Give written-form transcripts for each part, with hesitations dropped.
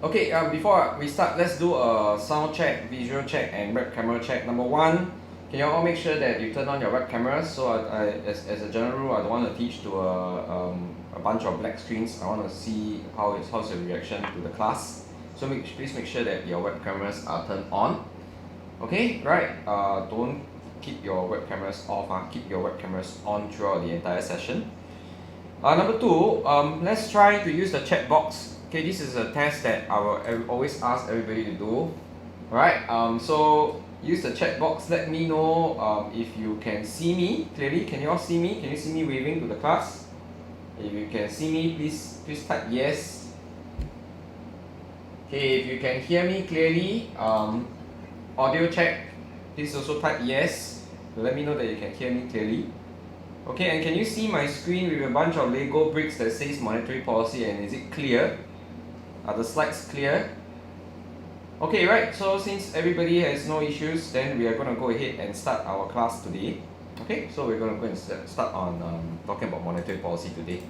Okay, before we start, let's do a sound check, visual check, and web camera check. Number one, can you all make sure that you turn on your web cameras? So, as a general rule, I don't want to teach to a bunch of black screens. I want to see how's your reaction to the class. So, please make sure that your web cameras are turned on. Okay, right. Don't keep your web cameras off. Keep your web cameras on throughout the entire session. Number two, let's try to use the chat box. Okay, this is a test that I will always ask everybody to do. Alright, so use the chat box. Let me know if you can see me clearly. Can you all see me? Can you see me waving to the class? If you can see me, please type yes. Okay, if you can hear me clearly, audio check, please also type yes. So let me know that you can hear me clearly. Okay, and can you see my screen with a bunch of Lego bricks that says monetary policy, and is it clear? Are the slides clear? Okay, right, so since everybody has no issues, then we are going to go ahead and start our class today. Okay, so we're going to go and start on talking about monetary policy today.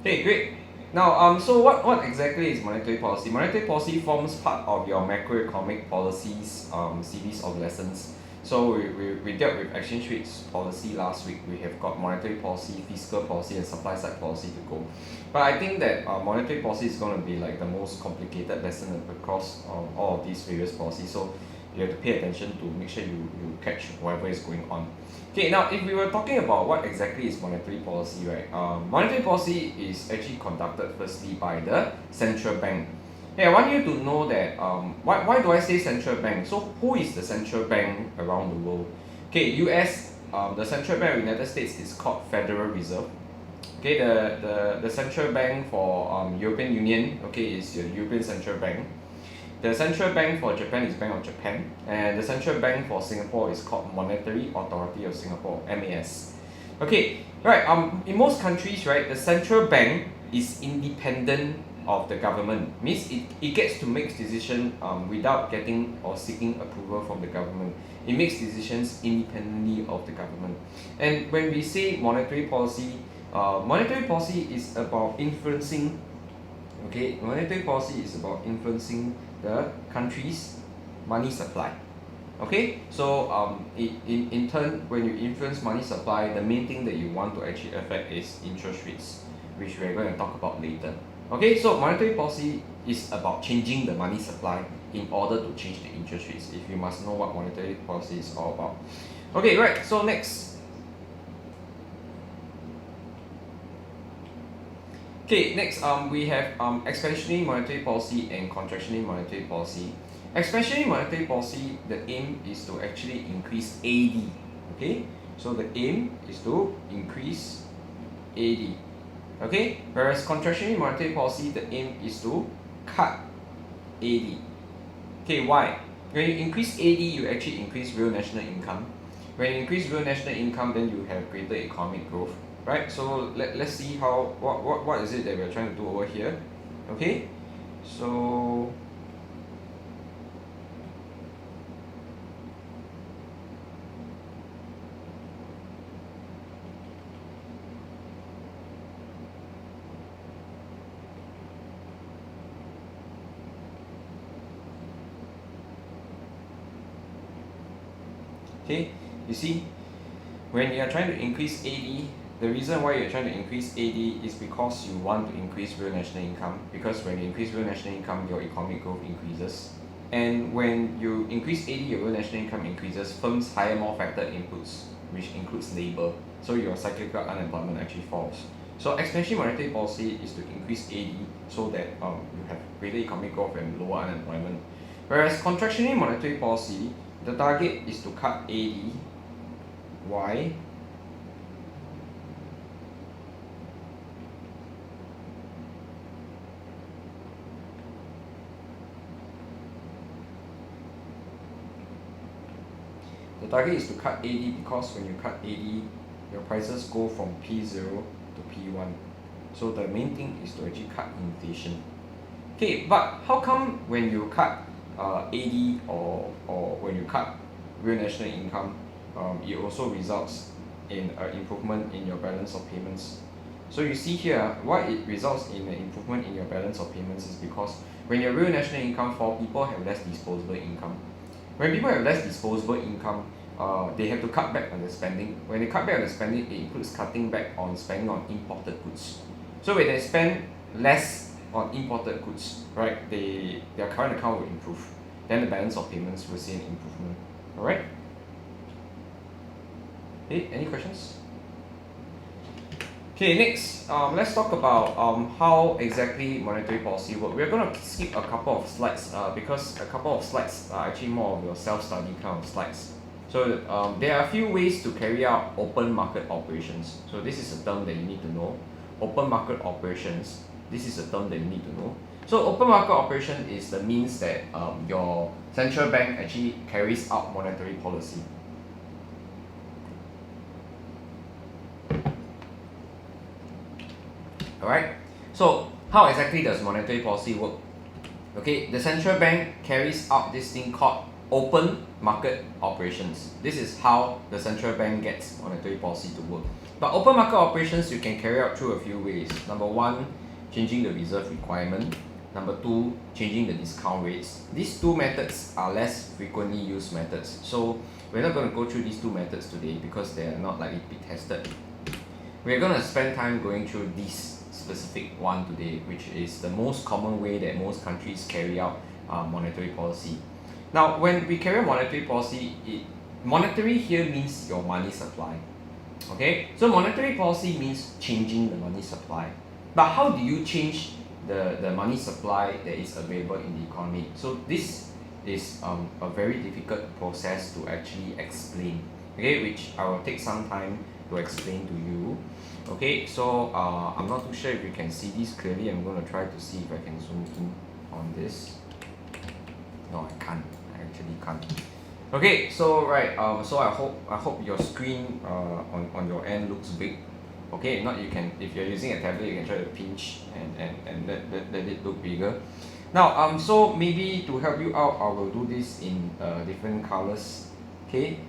Okay, great. Now, so what exactly is monetary policy? Monetary policy forms part of your macroeconomic policies series of lessons. So we dealt with exchange rates policy last week. We have got monetary policy, fiscal policy, and supply side policy to go. But I think that monetary policy is going to be like the most complicated lesson across all of these various policies. So you have to pay attention to make sure you catch whatever is going on. Okay, now if we were talking about what exactly is monetary policy, right? Monetary policy is actually conducted firstly by the central bank. Hey, I want you to know that why do I say central bank? So who is the central bank around the world? Okay, US, the central bank of the United States is called Federal Reserve. Okay, the central bank for European Union, okay, is the European Central Bank. The central bank for Japan is Bank of Japan, and the central bank for Singapore is called Monetary Authority of Singapore, MAS. Okay, right. In most countries, right, the central bank is independent of the government. Means it gets to make decisions without getting or seeking approval from the government. It makes decisions independently of the government. And when we say monetary policy is about influencing. Okay, monetary policy is about influencing the country's money supply. Okay, so in turn, when you influence money supply, the main thing that you want to actually affect is interest rates, which we're going to talk about later. Okay, so monetary policy is about changing the money supply in order to change the interest rates. If you must know what monetary policy is all about. Okay, right. So next. Okay, next we have expansionary monetary policy and contractionary monetary policy. Expansionary monetary policy, the aim is to actually increase AD. Okay, so the aim is to increase AD. Okay, whereas contractionary monetary policy, the aim is to cut AD. Okay, why? When you increase AD, you actually increase real national income. When you increase real national income, then you have greater economic growth. Right, so let's see how what is it that we're trying to do over here. Okay, so okay, you see, when you are trying to increase AD, the reason why you're trying to increase AD is because you want to increase real national income, because when you increase real national income, your economic growth increases. And when you increase AD, your real national income increases, firms hire more factored inputs, which includes labor. So your cyclical unemployment actually falls. So expansionary monetary policy is to increase AD so that you have greater economic growth and lower unemployment. Whereas contractionary monetary policy, the target is to cut AD. Why? The target is to cut AD because when you cut AD, your prices go from P0 to P1. So the main thing is to actually cut inflation. Okay, but how come when you cut AD or when you cut real national income, it also results in an improvement in your balance of payments? So you see here, why it results in an improvement in your balance of payments is because when your real national income falls, people have less disposable income. When people have less disposable income, they have to cut back on the spending. When they cut back on the spending, it includes cutting back on spending on imported goods. So when they spend less on imported goods, right, their current account will improve. Then the balance of payments will see an improvement. Alright? Okay, any questions? Okay, next, let's talk about how exactly monetary policy works. We're going to skip a couple of slides because a couple of slides are actually more of your self-study kind of slides. So there are a few ways to carry out open market operations. So this is a term that you need to know. Open market operations, this is a term that you need to know. So open market operation is the means that your central bank actually carries out monetary policy. Alright, so how exactly does monetary policy work? Okay, the central bank carries out this thing called open market operations. This is how the central bank gets monetary policy to work. But open market operations you can carry out through a few ways. Number one, changing the reserve requirement. Number two, changing the discount rates. These two methods are less frequently used methods. So we're not going to go through these two methods today because they are not likely to be tested. We're going to spend time going through this specific one today, which is the most common way that most countries carry out monetary policy. Now, when we carry out monetary policy, monetary here means your money supply. Okay, so monetary policy means changing the money supply. But how do you change the money supply that is available in the economy? So this is a very difficult process to actually explain. Okay, which I will take some time to explain to you. Okay, so I'm not too sure if you can see this clearly. I'm going to try to see if I can zoom in on this. No, I can't. I actually can't. Okay, so right, so I hope your screen on your end looks big. Okay, if not you can, if you're using a tablet, you can try to pinch and let it look bigger. Now so maybe to help you out, I will do this in different colors. Okay.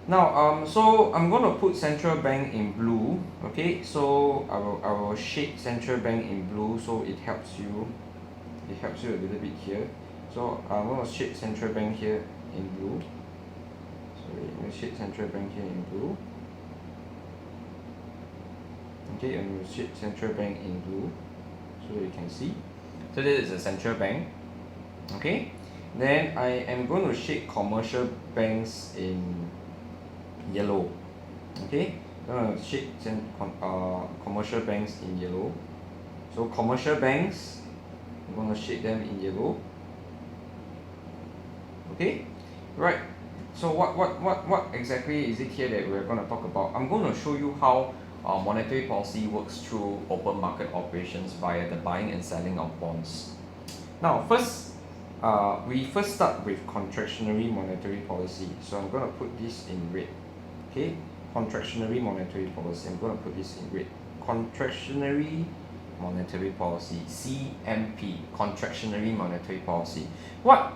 Now so I'm going to put central bank in blue. Okay, so I will shade central bank in blue so it helps you a little bit here. So I'm going to shade central bank here in blue. Sorry, I'm going to shade central bank here in blue. Okay, I'm going to shade central bank in blue so you can see. So this is the central bank. Okay, then I am going to shade commercial banks in yellow. Okay, I'm going to shade commercial banks in yellow. So commercial banks, I'm going to shade them in yellow. Okay, right. So what exactly is it here that we're going to talk about? I'm going to show you how monetary policy works through open market operations via the buying and selling of bonds. Now, we first start with contractionary monetary policy. So I'm going to put this in red. Okay, contractionary monetary policy. I'm going to put this in red. Contractionary monetary policy, CMP, contractionary monetary policy. What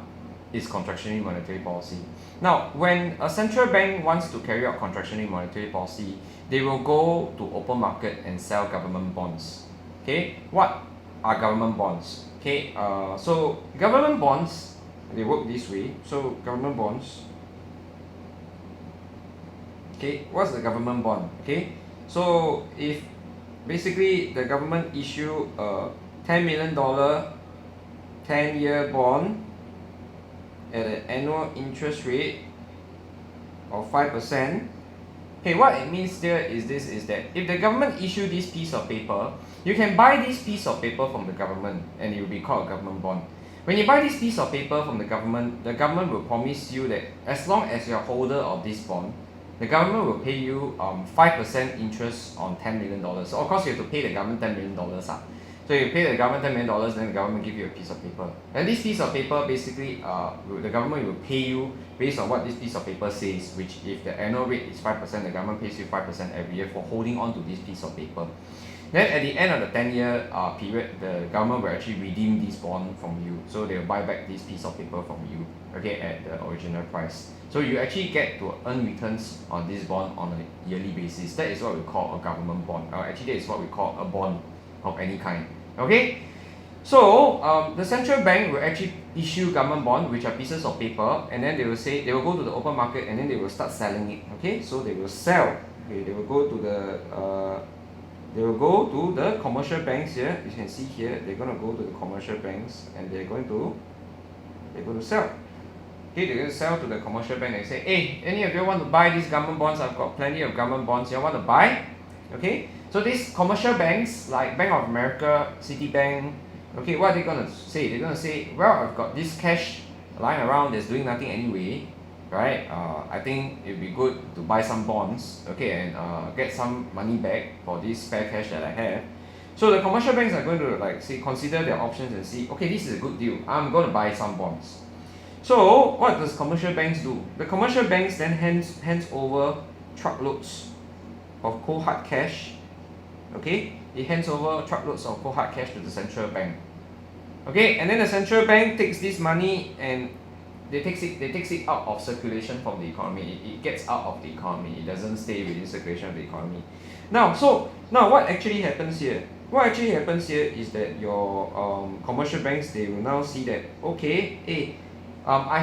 is contractionary monetary policy? Now, when a central bank wants to carry out contractionary monetary policy, they will go to open market and sell government bonds. Okay, what are government bonds? Okay, so government bonds, they work this way. So government bonds. Okay, what's the government bond? Okay, so if basically the government issue a $10 million 10-year bond at an annual interest rate of 5%. Okay, what it means there is that if the government issue this piece of paper, you can buy this piece of paper from the government and it will be called a government bond. When you buy this piece of paper from the government will promise you that as long as you're a holder of this bond, the government will pay you 5% interest on $10 million. So of course you have to pay the government $10 million. So you pay the government $10 million, then the government give you a piece of paper. And this piece of paper basically, the government will pay you based on what this piece of paper says, which if the annual rate is 5%, the government pays you 5% every year for holding on to this piece of paper. Then at the end of the 10-year period, the government will actually redeem this bond from you. So they will buy back this piece of paper from you, okay, at the original price. So you actually get to earn returns on this bond on a yearly basis. That is what we call a government bond. Actually, that is what we call a bond of any kind. Okay? So the central bank will actually issue government bond, which are pieces of paper, and then they will say they will go to the open market and then they will start selling it. Okay, so they will sell. Okay, they will go to the commercial banks here. You can see here they're going to go to the commercial banks and they're going to sell. Okay, they're going to sell to the commercial bank and say, hey, any of you want to buy these government bonds? I've got plenty of government bonds. You want to buy? Okay, so these commercial banks like Bank of America, Citibank, okay, what are they going to say? They're going to say, well, I've got this cash lying around that's doing nothing anyway, right? I think it'd be good to buy some bonds, okay, and get some money back for this spare cash that I have. So the commercial banks are going to like say consider their options and see, okay, this is a good deal. I'm going to buy some bonds. So what does commercial banks do? The commercial banks then hands over truckloads of cold hard cash. Okay, it hands over truckloads of cold hard cash to the central bank. Okay, and then the central bank takes this money and they takes it out of circulation from the economy. It gets out of the economy. It doesn't stay within circulation of the economy. Now what actually happens here? What actually happens here is that your commercial banks, they will now see that, okay, hey, I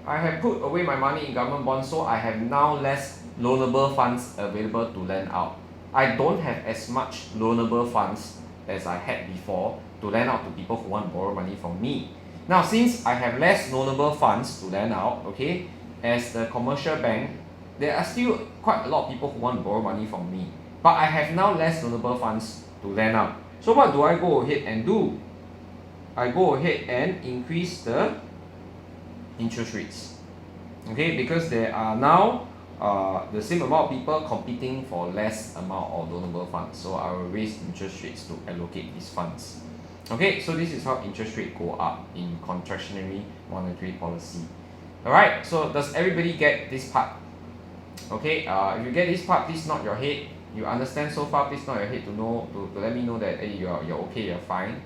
have put away my money in government bonds, so I have now less loanable funds available to lend out. I don't have as much loanable funds as I had before to lend out to people who want to borrow money from me. Now, since I have less loanable funds to lend out, okay, as the commercial bank, there are still quite a lot of people who want to borrow money from me. But I have now less loanable funds to lend out. So what do I go ahead and do? I go ahead and increase the interest rates. Okay, because there are now the same amount of people competing for less amount of loanable funds. So I will raise interest rates to allocate these funds. Okay, so this is how interest rates go up in contractionary monetary policy. Alright, so does everybody get this part? Okay, if you get this part, please nod your head. You understand so far, please nod your head to let me know that hey, you're okay, you're fine.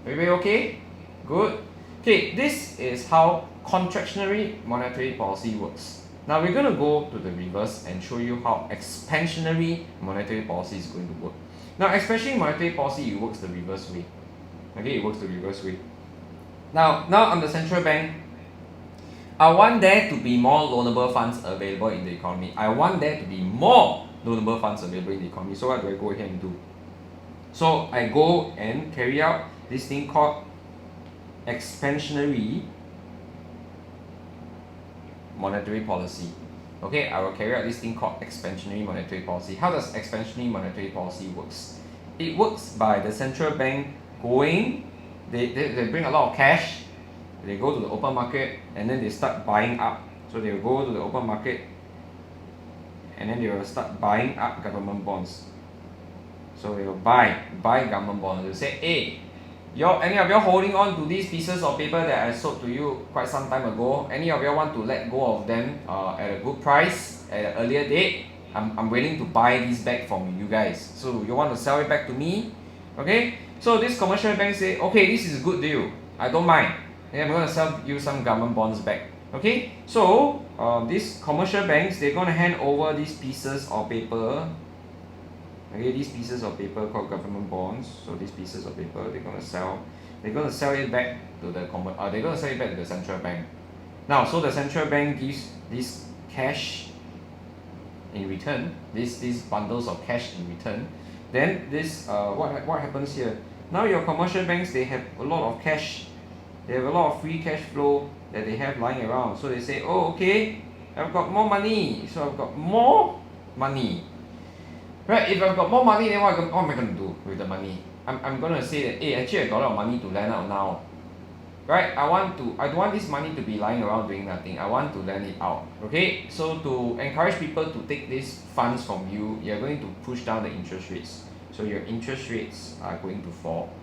Everybody okay? Good. Okay, this is how contractionary monetary policy works. Now we're going to go to the reverse and show you how expansionary monetary policy is going to work. Now expansionary monetary policy, it works the reverse way. Okay, it works the reverse way. Now I'm the central bank. I want there to be more loanable funds available in the economy. I want there to be more loanable funds available in the economy. So what do I go ahead and do? So I go and carry out this thing called expansionary monetary policy. Okay, I will carry out this thing called expansionary monetary policy. How does expansionary monetary policy works? It works by the central bank going, they bring a lot of cash, they go to the open market and then they start buying up. So they will go to the open market and then they will start buying up government bonds. So they will buy government bonds. They will say, hey, any of you holding on to these pieces of paper that I sold to you quite some time ago, any of you want to let go of them at a good price at an earlier date? I'm willing to buy these back from you guys. So you want to sell it back to me? Okay? So this commercial bank say, okay, this is a good deal. I don't mind. And I'm going to sell you some government bonds back. Okay? So these commercial banks, they're going to hand over these pieces of paper. Okay, these pieces of paper called government bonds. So these pieces of paper, they're going to sell it back to the central bank. Now, so the central bank gives this cash in return, these bundles of cash in return. Then this what happens here? Now your commercial banks, they have a lot of cash. They have a lot of free cash flow that they have lying around. So they say, oh, okay, I've got more money. So I've got more money. Right, if I've got more money, then what am I going to do with the money? I'm going to say that, hey, actually I got a lot of money to lend out now. Right, I don't want this money to be lying around doing nothing. I want to lend it out. Okay, so to encourage people to take these funds from you, you're going to push down the interest rates. So your interest rates are going to fall.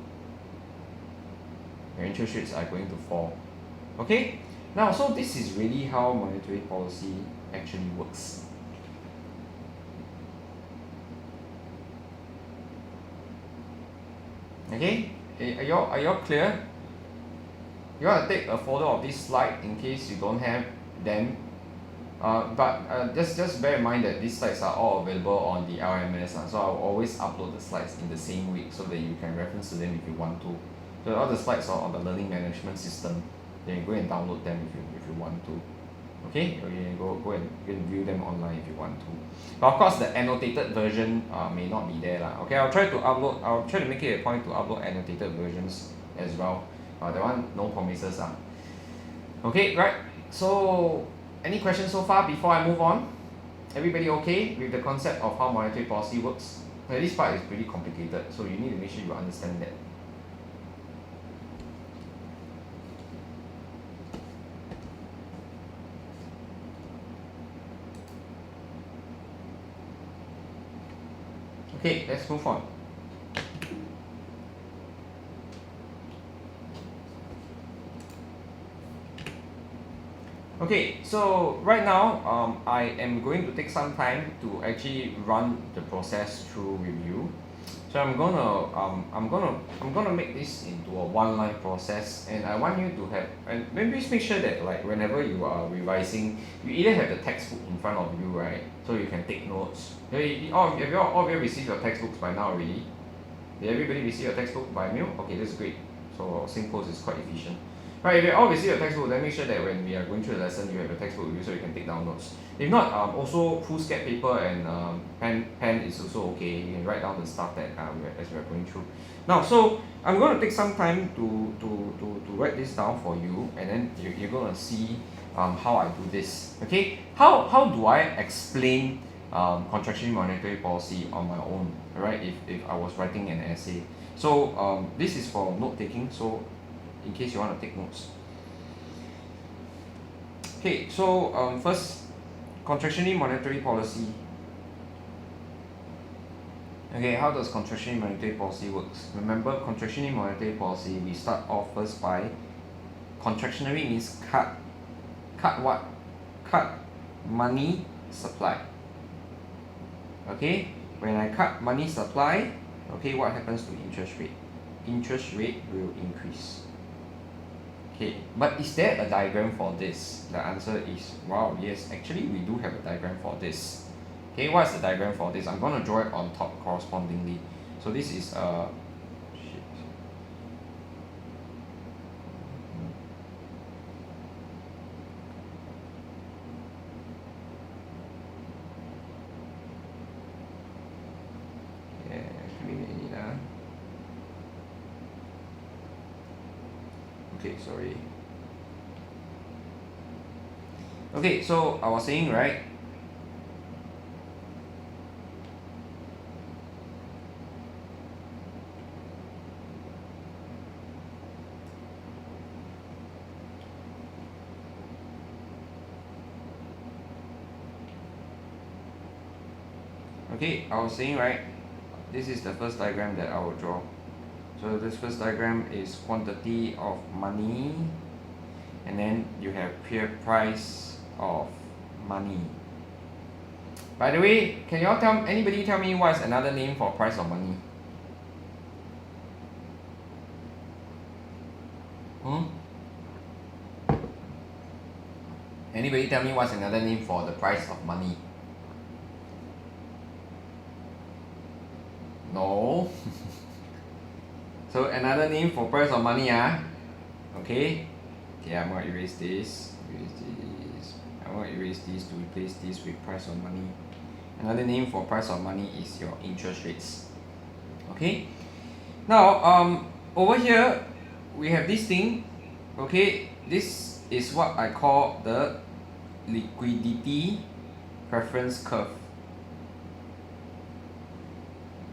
Your interest rates are going to fall. Okay, now so this is really how monetary policy actually works. Okay, are y'all clear? You want to take a photo of this slide in case you don't have them. But just bear in mind that these slides are all available on the LMS. So I'll always upload the slides in the same week so that you can reference to them if you want to. So all the slides are on the learning management system. Then you go and download them if you want to. Okay, you can go and view them online if you want to. But of course, the annotated version may not be there lah. Okay, I'll try to make it a point to upload annotated versions as well. That one no promises ah. Okay, right. So any questions so far before I move on? Everybody okay with the concept of how monetary policy works? Now, this part is pretty complicated, so you need to make sure you understand that. Okay, let's move on. Okay, so right now I am going to take some time to actually run the process through with you. So I'm gonna make this into a one-line process, and I want you to have, and maybe just make sure that like whenever you are revising, you either have the textbook in front of you, right? So you can take notes. Have you all of you received your textbooks by now already? Did everybody receive your textbook by mail? Okay, that's great. So SingPost is quite efficient. Right, if you all receive your textbook, then make sure that when we are going through the lesson, you have your textbook with you so you can take down notes. If not, also foolscap paper and pen is also okay. You can write down the stuff that as we are going through. Now, so I'm going to take some time to write this down for you, and then you're going to see how I do this. Okay, how do I explain contractionary monetary policy on my own? Right, if I was writing an essay. So this is for note taking. So in case you want to take notes. Okay, so first, contractionary monetary policy. Okay, how does contractionary monetary policy works? Remember, contractionary monetary policy, we start off first by, contractionary means cut what? Cut money supply. Okay, when I cut money supply, okay, what happens to interest rate? Interest rate will increase. Okay, but is there a diagram for this? The answer is, wow, yes, actually we do have a diagram for this. Okay, what's the diagram for this? I'm going to draw it on top correspondingly. So this is shit. Yeah, give me a minute. Okay, sorry. Okay, so I was saying, right? Okay, I was saying, right? This is the first diagram that I will draw. So this first diagram is quantity of money, and then you have pure price of money. By the way, can y'all anybody tell me what's another name for price of money? Anybody tell me what's another name for the price of money? No. So another name for price of money, okay, I'm going to erase this, I'm going to erase this to replace this with price of money. Another name for price of money is your interest rates. Okay, now over here we have this thing. Okay, this is what I call the liquidity preference curve.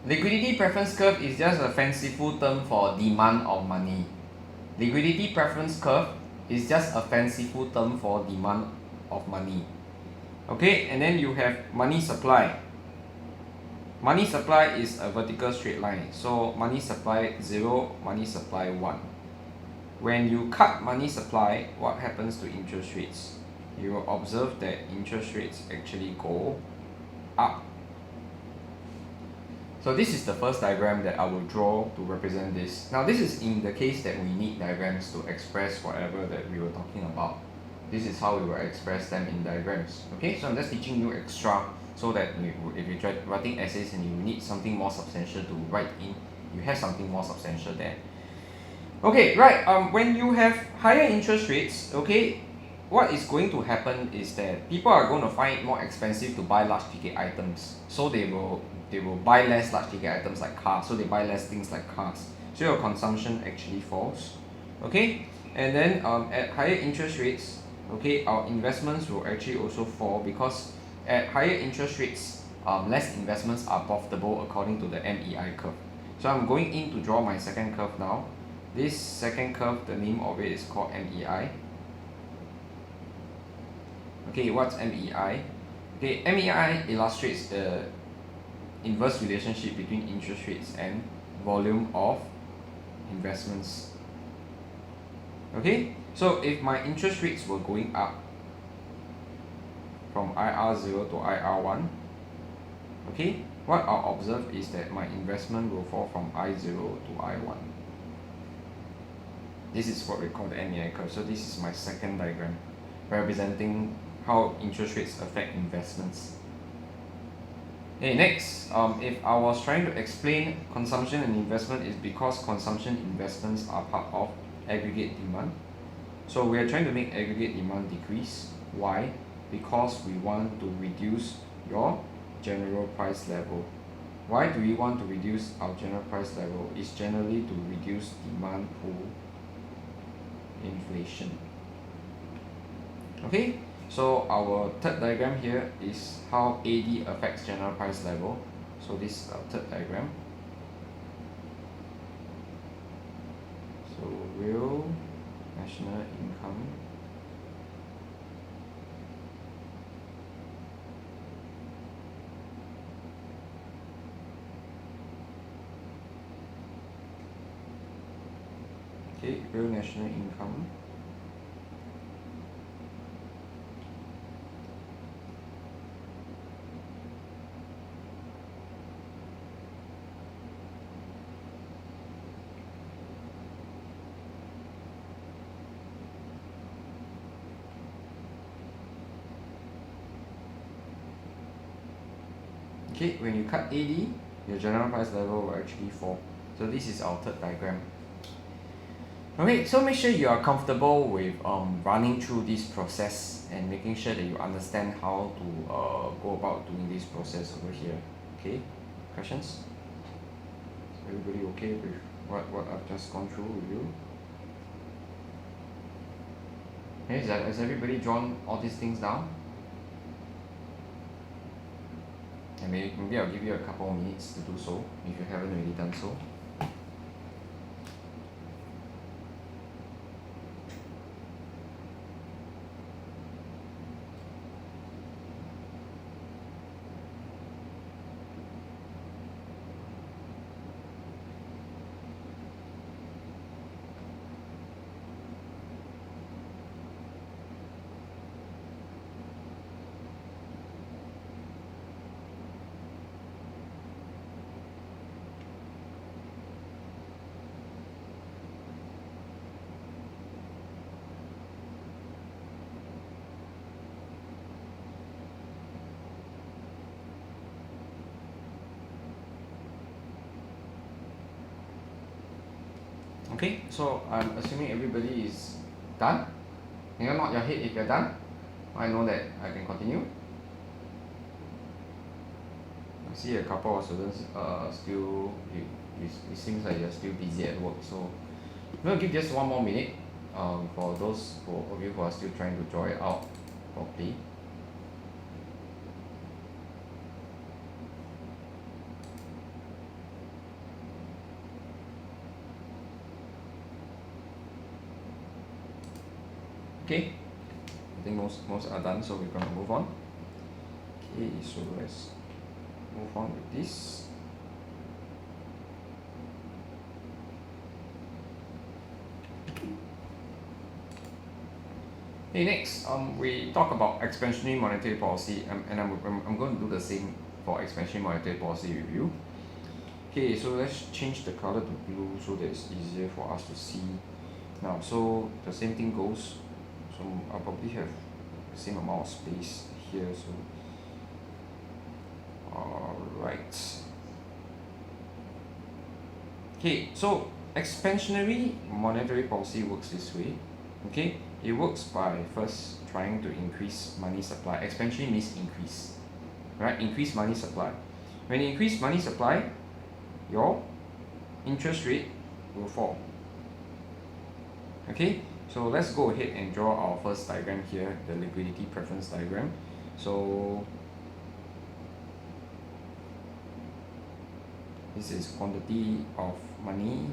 Liquidity preference curve is just a fanciful term for demand of money. Liquidity preference curve is just a fanciful term for demand of money. Okay, and then you have money supply. Money supply is a vertical straight line. So money supply 0, money supply 1. When you cut money supply, what happens to interest rates? You will observe that interest rates actually go up. So this is the first diagram that I will draw to represent this. Now this is in the case that we need diagrams to express whatever that we were talking about. This is how we will express them in diagrams. Okay, so I'm just teaching you extra so that if you try writing essays and you need something more substantial to write in, you have something more substantial there. Okay, right. When you have higher interest rates, okay, what is going to happen is that people are going to find it more expensive to buy large ticket items. So they will buy less large ticket items like cars. So they buy less things like cars. So your consumption actually falls. Okay, and then at higher interest rates, okay, our investments will actually also fall because at higher interest rates, less investments are profitable according to the MEI curve. So I'm going in to draw my second curve now. This second curve, the name of it is called MEI. Okay, what's MEI? Okay, MEI illustrates the inverse relationship between interest rates and volume of investments. Okay, so if my interest rates were going up from IR0 to IR1, okay, what I'll observe is that my investment will fall from I0 to I1. This is what we call the MEI curve. So this is my second diagram representing how interest rates affect investments. Okay, next, if I was trying to explain consumption and investment is because consumption investments are part of aggregate demand. So we are trying to make aggregate demand decrease. Why? Because we want to reduce your general price level. Why do we want to reduce our general price level? It's generally to reduce demand pool inflation. Okay, so our third diagram here is how AD affects general price level. So this is our third diagram. So real national income real national income okay, when you cut AD, your general price level will actually fall. So this is our third diagram. Okay, so make sure you are comfortable with running through this process and making sure that you understand how to go about doing this process over here. Okay, questions? Is everybody okay with what I've just gone through with you? Okay, has everybody drawn all these things down? And maybe I'll give you a couple of minutes to do so if you haven't already done so. Okay, so I'm assuming everybody is done. Can you nod your head if you're done? I know that I can continue. I see a couple of students still, it seems like you're still busy at work. So I'm going to give just one more minute for those of you who are still trying to draw it out properly. Okay, I think most are done, so we're going to move on. Okay, so let's move on with this. Okay, next, we talk about expansionary monetary policy, and I'm going to do the same for expansionary monetary policy with you. Okay, so let's change the color to blue so that it's easier for us to see. Now, so the same thing goes. So I'll probably have the same amount of space here. So, alright. Okay, so expansionary monetary policy works this way. Okay, it works by first trying to increase money supply. Expansion means increase, right? Increase money supply. When you increase money supply, your interest rate will fall. Okay, so let's go ahead and draw our first diagram here, the liquidity preference diagram. So this is quantity of money,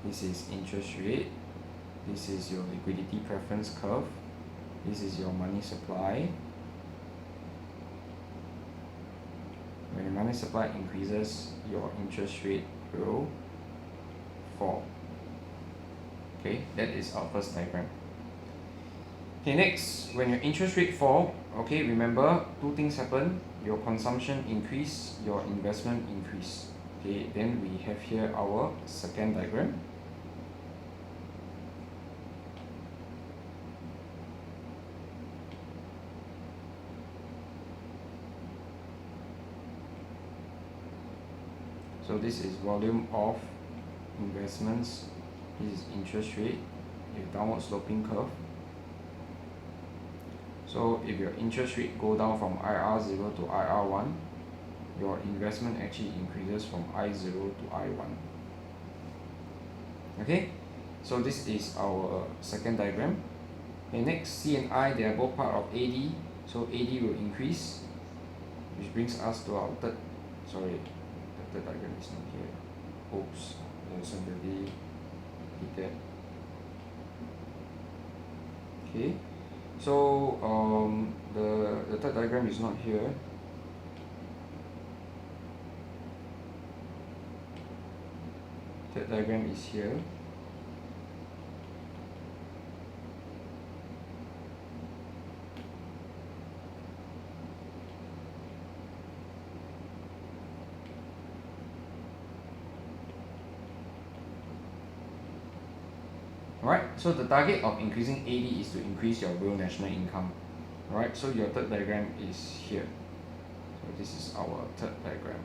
this is interest rate, this is your liquidity preference curve, this is your money supply. When the money supply increases, your interest rate will fall. Okay, that is our first diagram. Okay, next, when your interest rate fall, okay, remember two things happen. Your consumption increase, your investment increase. Okay, then we have here our second diagram. So this is volume of investments, this is interest rate, your downward sloping curve. So if your interest rate go down from IR0 to IR1, your investment actually increases from I0 to I1. Okay, so this is our second diagram. And next, C and I, they are both part of AD, so AD will increase, which brings us to our third diagram is not here. Oops, there's somebody hit that. Okay, so the third diagram is not here. Third diagram is here. Alright, so the target of increasing AD is to increase your real national income. Alright, so your third diagram is here. So this is our third diagram.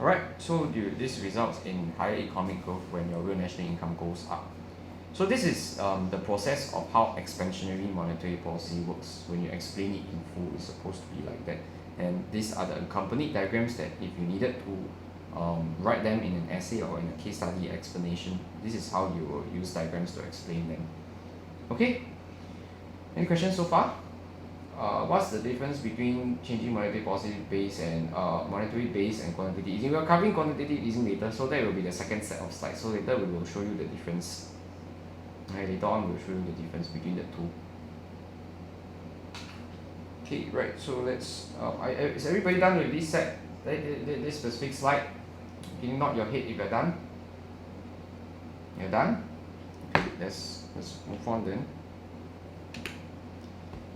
Alright, so this results in higher economic growth when your real national income goes up. So this is the process of how expansionary monetary policy works. When you explain it in full, it's supposed to be like that. And these are the accompanied diagrams that if you needed to write them in an essay or in a case study explanation, this is how you will use diagrams to explain them. Okay? Any questions so far? What's the difference between changing monetary policy base and monetary base and quantitative easing? We are covering quantitative easing later, so that will be the second set of slides. So later we will show you the difference. Okay, later on we'll show you the difference between the two. Okay, right. So let's. Is everybody done with this set? This specific slide? Can you nod your head if you're done? You're done. Okay, let's move on then.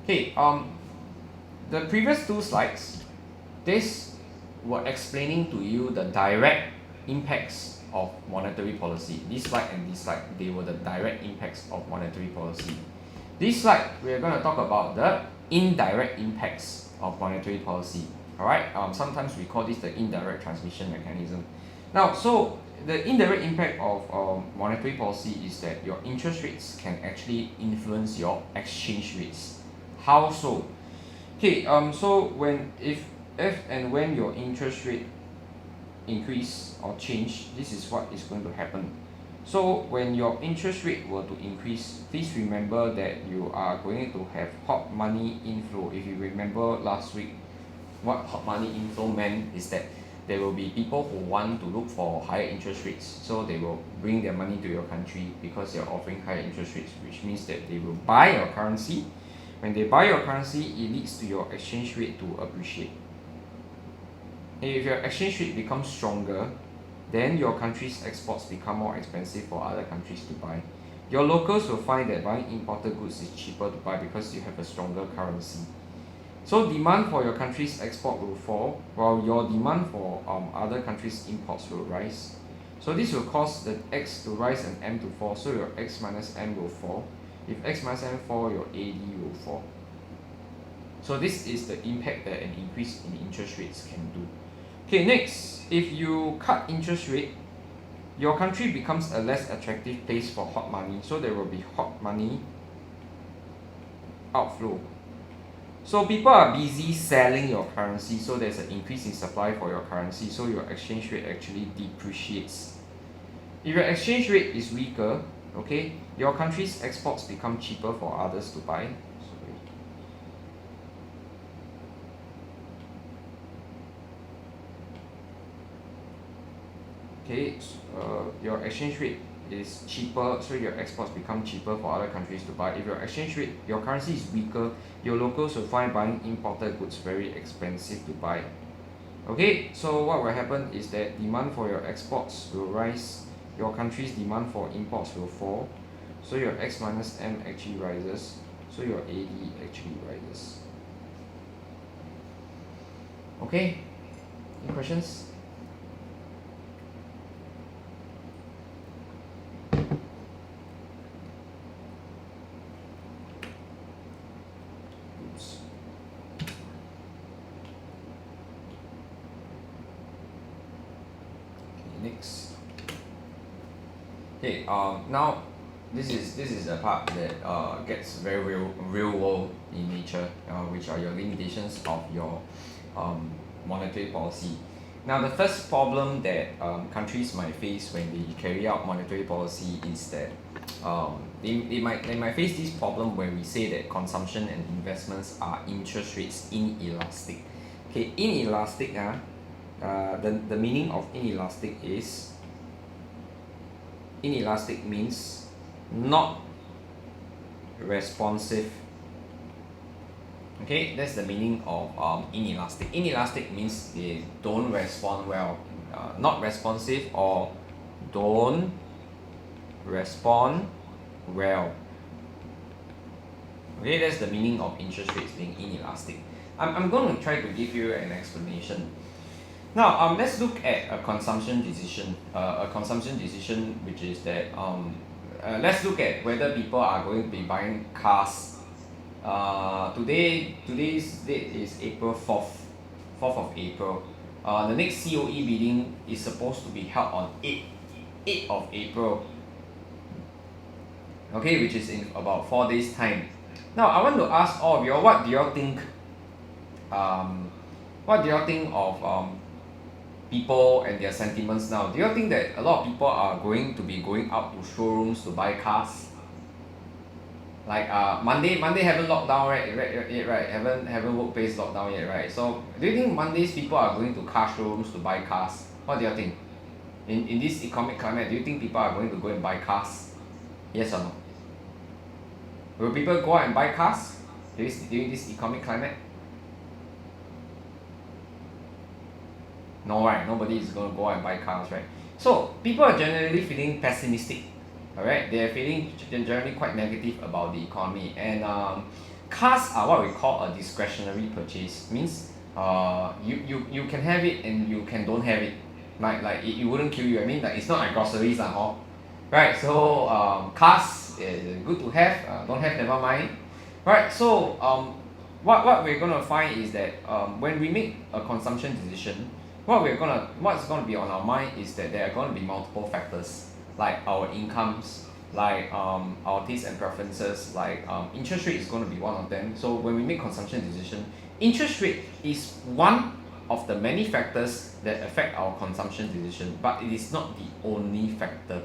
Okay, the previous two slides, these were explaining to you the direct impacts of monetary policy. This slide and this slide, they were the direct impacts of monetary policy. This slide, we are going to talk about the indirect impacts of monetary policy. Alright, sometimes we call this the indirect transmission mechanism. Now, so the indirect impact of monetary policy is that your interest rates can actually influence your exchange rates. How so? Okay, so if and when your interest rate increase or change, this is what is going to happen. So when your interest rate were to increase, please remember that you are going to have hot money inflow. If you remember last week, what hot money inflow meant is that there will be people who want to look for higher interest rates. So they will bring their money to your country because you're offering higher interest rates, which means that they will buy your currency. When they buy your currency, it leads to your exchange rate to appreciate. And if your exchange rate becomes stronger, then your country's exports become more expensive for other countries to buy. Your locals will find that buying imported goods is cheaper to buy because you have a stronger currency. So demand for your country's export will fall, while your demand for other countries' imports will rise. So this will cause the x to rise and m to fall, so your x minus m will fall. If x minus m fall, your AD will fall. So this is the impact that an increase in interest rates can do. Okay, next, if you cut interest rate, your country becomes a less attractive place for hot money, so there will be hot money outflow. So people are busy selling your currency, so there's an increase in supply for your currency, so your exchange rate actually depreciates. If your exchange rate is weaker, okay, your country's exports become cheaper for others to buy. Okay, your exchange rate is cheaper, so your exports become cheaper for other countries to buy. If your exchange rate, your currency is weaker, your locals will find buying imported goods very expensive to buy. Okay, so what will happen is that demand for your exports will rise, your country's demand for imports will fall, so your x minus m actually rises, so your AD actually rises. Okay, any questions? Next. Okay, now this is the part that gets very real world in nature, which are your limitations of your monetary policy. Now the first problem that countries might face when they carry out monetary policy is that they might face this problem when we say that consumption and investments are interest rates inelastic. Okay, inelastic the meaning of inelastic is inelastic means not responsive. Okay, that's the meaning of inelastic. Inelastic means they don't respond well, not responsive or don't respond well. Okay, that's the meaning of interest rates being inelastic. I'm going to try to give you an explanation. Now, let's look at a consumption decision. A consumption decision, which is that let's look at whether people are going to be buying cars. Today's date is April 4th of April. The next COE bidding is supposed to be held on 8th of April. Okay, which is in about 4 days' time. Now, I want to ask all of you, what do you think? What do you think of people and their sentiments now? Do you think that a lot of people are going to be going out to showrooms to buy cars? Like Monday haven't locked down right? Haven't workplace locked down yet, right? So do you think Mondays people are going to car showrooms to buy cars? What do you think? In this economic climate, do you think people are going to go and buy cars? Yes or no? Will people go out and buy cars during this economic climate? No, right? Nobody is going to go out and buy cars, right? So people are generally feeling pessimistic, alright? They are feeling generally quite negative about the economy, and cars are what we call a discretionary purchase. Means you can have it and you can don't have it. Like it wouldn't kill you. I mean, like it's not like groceries right? So cars is good to have. Don't have, never mind. Right? So what we're gonna find is that when we make a consumption decision, what's gonna be on our mind is that there are gonna be multiple factors, like our incomes, like our tastes and preferences, like interest rate is gonna be one of them. So when we make consumption decision, interest rate is one of the many factors that affect our consumption decision, but it is not the only factor.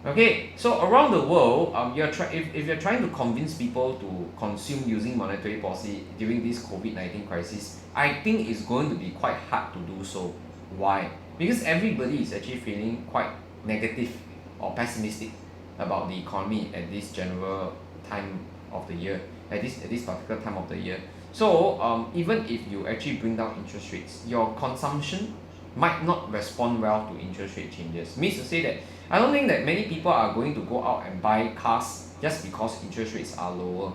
Okay, so around the world, if you're trying to convince people to consume using monetary policy during this COVID-19 crisis, I think it's going to be quite hard to do so. Why? Because everybody is actually feeling quite negative or pessimistic about the economy at this general time of the year, at this particular time of the year. So even if you actually bring down interest rates, your consumption might not respond well to interest rate changes. Means to say that I don't think that many people are going to go out and buy cars just because interest rates are lower.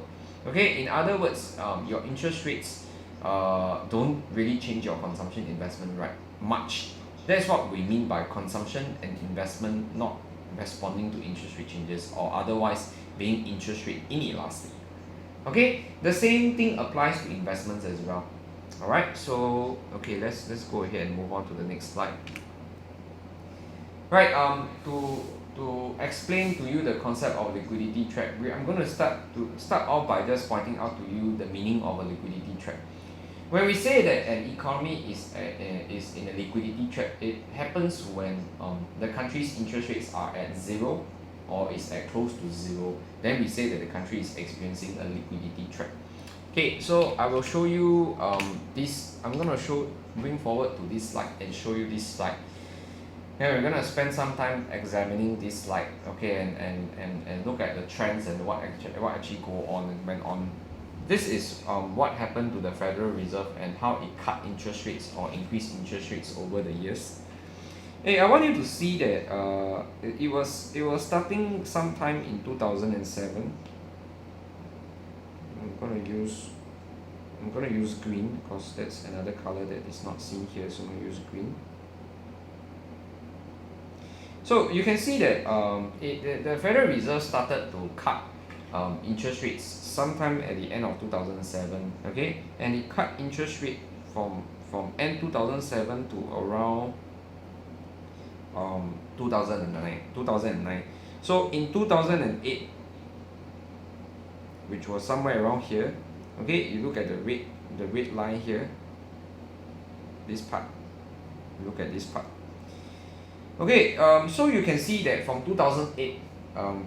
Okay, in other words, your interest rates don't really change your consumption investment right much. That's what we mean by consumption and investment not responding to interest rate changes, or otherwise being interest rate inelastic. Okay, the same thing applies to investments as well. Alright, so okay, let's go ahead and move on to the next slide. Right, to explain to you the concept of liquidity trap, I'm going to start off by just pointing out to you the meaning of a liquidity trap. When we say that an economy is in a liquidity trap, it happens when the country's interest rates are at zero or is at close to zero. Then we say that the country is experiencing a liquidity trap. Okay, so I will show you this. I'm going to bring forward to this slide and show you this slide. And we're going to spend some time examining this slide, okay, and look at the trends and what actually go on and went on. This is what happened to the Federal Reserve and how it cut interest rates or increased interest rates over the years. Hey, I want you to see that it was starting sometime in 2007. I'm gonna use green because that's another color that is not seen here, so I'm gonna use green. So you can see that the Federal Reserve started to cut interest rates sometime at the end of 2007, okay, and it cut interest rate from end 2007 to around 2009. So in 2008, which was somewhere around here, okay, you look at the red line here, this part, look at this part. Okay, so you can see that from 2008,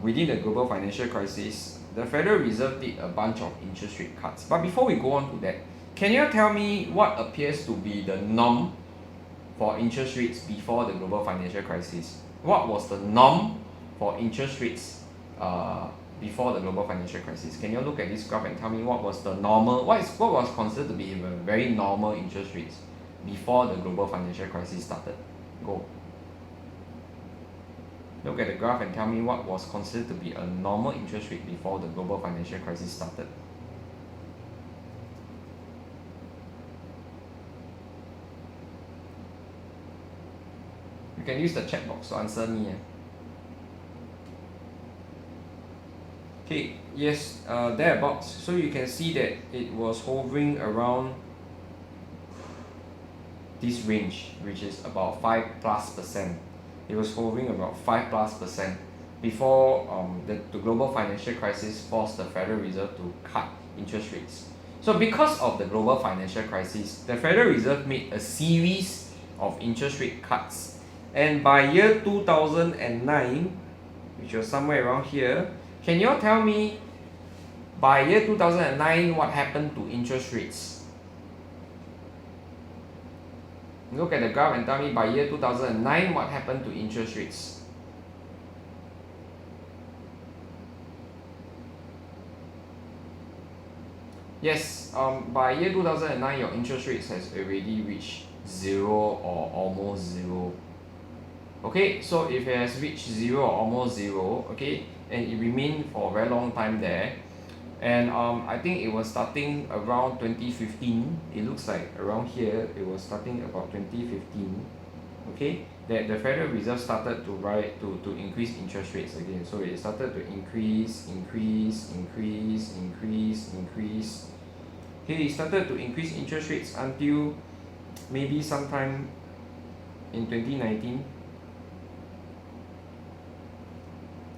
within the global financial crisis, the Federal Reserve did a bunch of interest rate cuts. But before we go on to that, can you tell me what appears to be the norm for interest rates before the global financial crisis? What was the norm for interest rates before the global financial crisis? Can you look at this graph and tell me what was the normal, what was considered to be a very normal interest rates before the global financial crisis started? Go. Look at the graph and tell me what was considered to be a normal interest rate before the global financial crisis started. You can use the chat box to answer me. Okay, yes, thereabouts. So you can see that it was hovering around this range, which is about 5+%. It was hovering about 5+% before the global financial crisis forced the Federal Reserve to cut interest rates. So because of the global financial crisis, the Federal Reserve made a series of interest rate cuts. And by year 2009, which was somewhere around here, can you all tell me by year 2009 what happened to interest rates? Look at the graph and tell me by year 2009 what happened to interest rates. Yes, by year 2009 your interest rates has already reached 0 or almost 0. Okay, so if it has reached 0 or almost 0, okay, and it remained for a very long time there, and I think it was starting around 2015. It looks like around here it was starting about 2015. Okay, that the Federal Reserve started to increase interest rates again. So it started to increase. Okay, it started to increase interest rates until maybe sometime in 2019.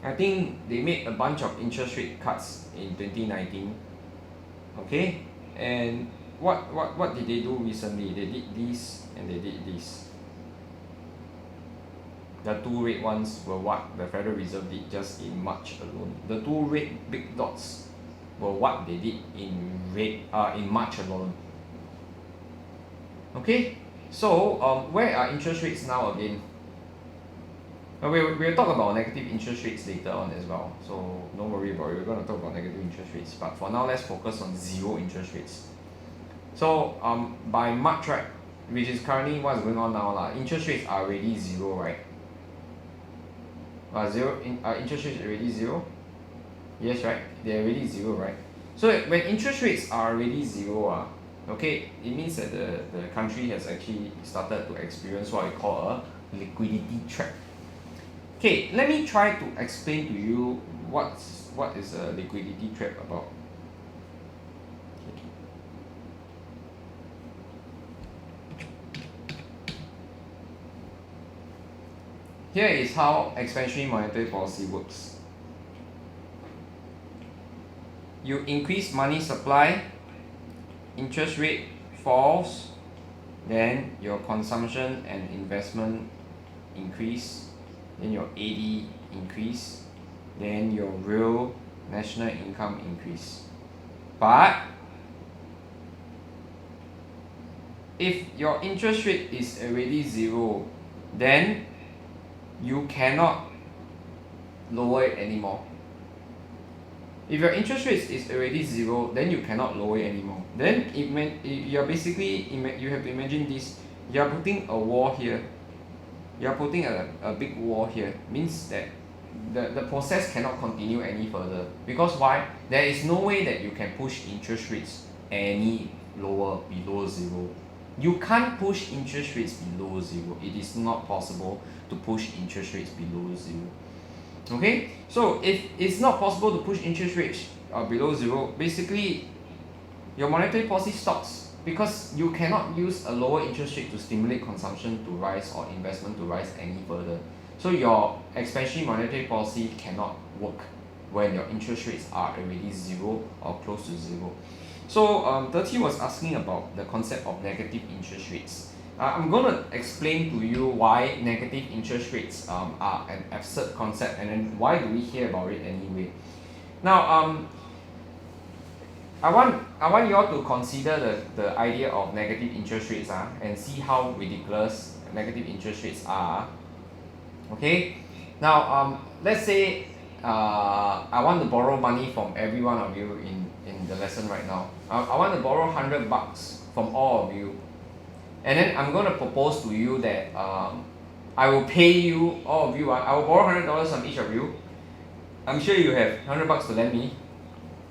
I think they made a bunch of interest rate cuts in 2019. Okay, and what did they do recently? They did this and they did this. The two red ones were what the Federal Reserve did just in March alone. The two red big dots were what they did in March alone. Okay, so where are interest rates now again? We'll talk about negative interest rates later on as well, so don't worry about it. We're going to talk about negative interest rates, but for now let's focus on zero interest rates. So by March, right, which is currently what's going on now, interest rates are already zero, right? Interest rates already zero? Yes, right? They're already zero, right? So when interest rates are already zero, okay, it means that the country has actually started to experience what we call a liquidity trap. Okay, let me try to explain to you what is a liquidity trap about. Here is how expansionary monetary policy works. You increase money supply, interest rate falls, then your consumption and investment increase, then your AD increase, then your real national income increase. But if your interest rate is already zero, then you cannot lower it anymore. If your interest rate is already zero, then you cannot lower it anymore. Then you're basically, you have to imagine this, you're putting a wall here. You're putting a big wall here. Means that the process cannot continue any further. Because why? There is no way that you can push interest rates any lower below zero. You can't push interest rates below zero. It is not possible to push interest rates below zero. Okay, so if it's not possible to push interest rates below zero, basically your monetary policy stops, because you cannot use a lower interest rate to stimulate consumption to rise or investment to rise any further. So your expansionary monetary policy cannot work when your interest rates are already zero or close to zero. So Dirty was asking about the concept of negative interest rates. I'm going to explain to you why negative interest rates are an absurd concept, and then why do we hear about it anyway. Now, I want you all to consider the idea of negative interest rates and see how ridiculous negative interest rates are. Okay, now let's say I want to borrow money from every one of you in the lesson right now. I want to borrow $100 from all of you. And then I'm going to propose to you that I will pay you, all of you, I will borrow $100 from each of you. I'm sure you have $100 to lend me.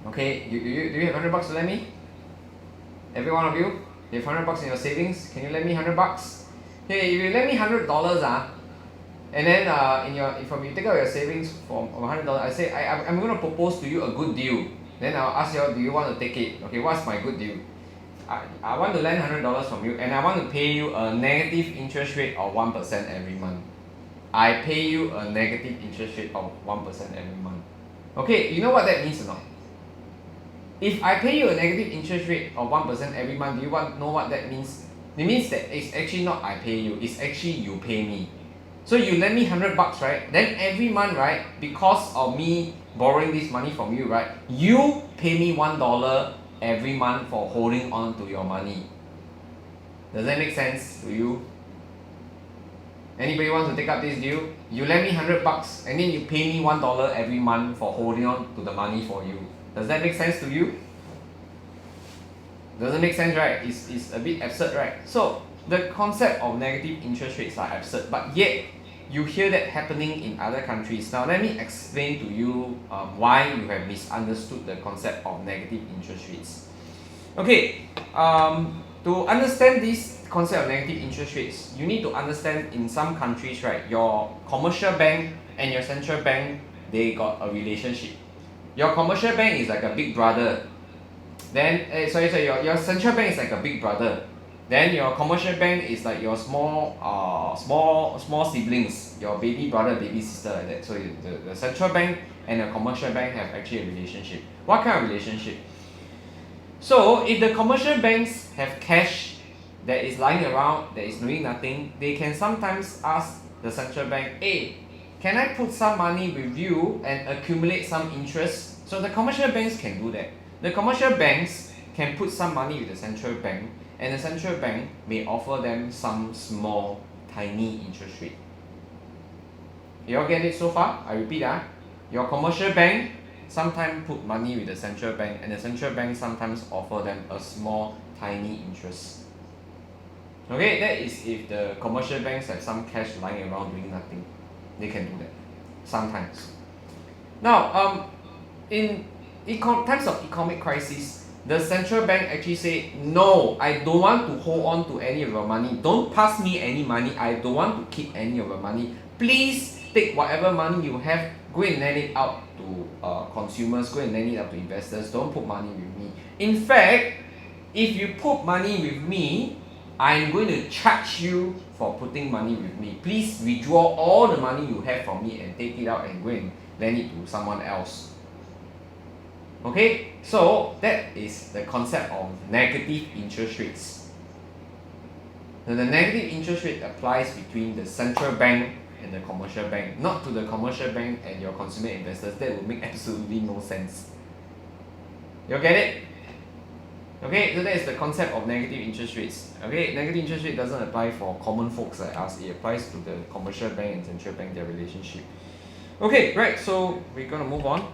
Okay, do you have $100 to lend me? Every one of you? You have $100 in your savings? Can you lend me $100? Hey, if you lend me $100, and then if you take out your savings from $100, I say I'm going to propose to you a good deal. Then I'll ask you, do you want to take it? Okay, what's my good deal? I want to lend $100 from you, and I want to pay you a negative interest rate of 1% every month. I pay you a negative interest rate of 1% every month. Okay, you know what that means or not? If I pay you a negative interest rate of 1% every month, do you know what that means? It means that it's actually not I pay you, it's actually you pay me. So you lend me $100, right? Then every month, right, because of me borrowing this money from you, right, you pay me $1 every month for holding on to your money. Does that make sense to you? Anybody wants to take up this deal? You lend me $100 and then you pay me $1 every month for holding on to the money for you. Does that make sense to you? Doesn't make sense, right? It's a bit absurd, right? So the concept of negative interest rates are absurd, but yet you hear that happening in other countries. Now let me explain to you why you have misunderstood the concept of negative interest rates. Okay, to understand this concept of negative interest rates, you need to understand in some countries, right, your commercial bank and your central bank, they got a relationship. Your commercial bank is like a big brother. Then, your central bank is like a big brother. Then your commercial bank is like your small siblings, your baby brother, baby sister, like that. So the central bank and the commercial bank have actually a relationship. What kind of relationship? So if the commercial banks have cash that is lying around, that is doing nothing, they can sometimes ask the central bank, hey, can I put some money with you and accumulate some interest? So the commercial banks can do that. The commercial banks can put some money with the central bank, and the central bank may offer them some small, tiny interest rate. You all get it so far? I repeat, your commercial bank sometimes put money with the central bank, and the central bank sometimes offer them a small, tiny interest. Okay, that is if the commercial banks have some cash lying around doing nothing. They can do that sometimes. Now, in times of economic crisis, the central bank actually say, no, I don't want to hold on to any of your money. Don't pass me any money. I don't want to keep any of your money. Please take whatever money you have, go and lend it out to consumers, go and lend it out to investors. Don't put money with me. In fact, if you put money with me, I'm going to charge you for putting money with me. Please withdraw all the money you have from me and take it out and go and lend it to someone else. Okay, so that is the concept of negative interest rates. Now, the negative interest rate applies between the central bank and the commercial bank, not to the commercial bank and your consumer investors. That will make absolutely no sense. You get it? Okay, so that is the concept of negative interest rates. Okay, negative interest rate doesn't apply for common folks like us. It applies to the commercial bank and central bank, their relationship. Okay, right, so we're going to move on.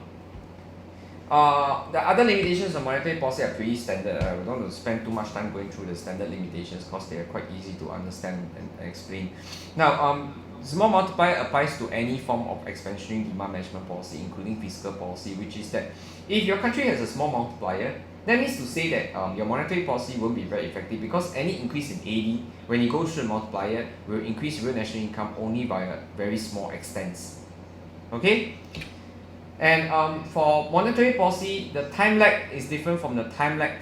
The other limitations of monetary policy are pretty standard. We don't want to spend too much time going through the standard limitations because they are quite easy to understand and explain. Now, small multiplier applies to any form of expansionary demand management policy, including fiscal policy, which is that if your country has a small multiplier, that means to say that your monetary policy won't be very effective because any increase in AD, when you go through the multiplier, will increase real national income only by a very small extent. Okay? And for monetary policy, the time lag is different from the time lag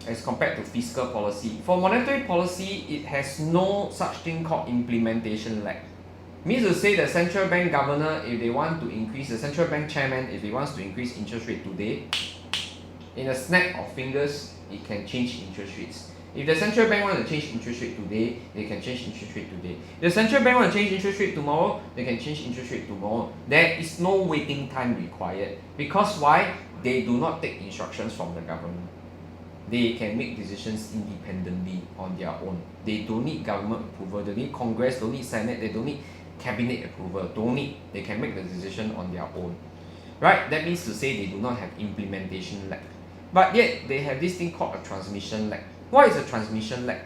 as compared to fiscal policy. For monetary policy, it has no such thing called implementation lag. Means to say the central bank governor, if they want to increase, the central bank chairman, if he wants to increase interest rate today, in a snap of fingers, it can change interest rates. If the central bank want to change interest rate today, they can change interest rate today. If the central bank want to change interest rate tomorrow, they can change interest rate tomorrow. There is no waiting time required. Because why? They do not take instructions from the government. They can make decisions independently on their own. They don't need government approval, they don't need Congress, don't need Senate, they don't need cabinet approval, don't need. They can make the decision on their own. Right? That means to say they do not have implementation lag. But yet, they have this thing called a transmission lag. What is a transmission lag?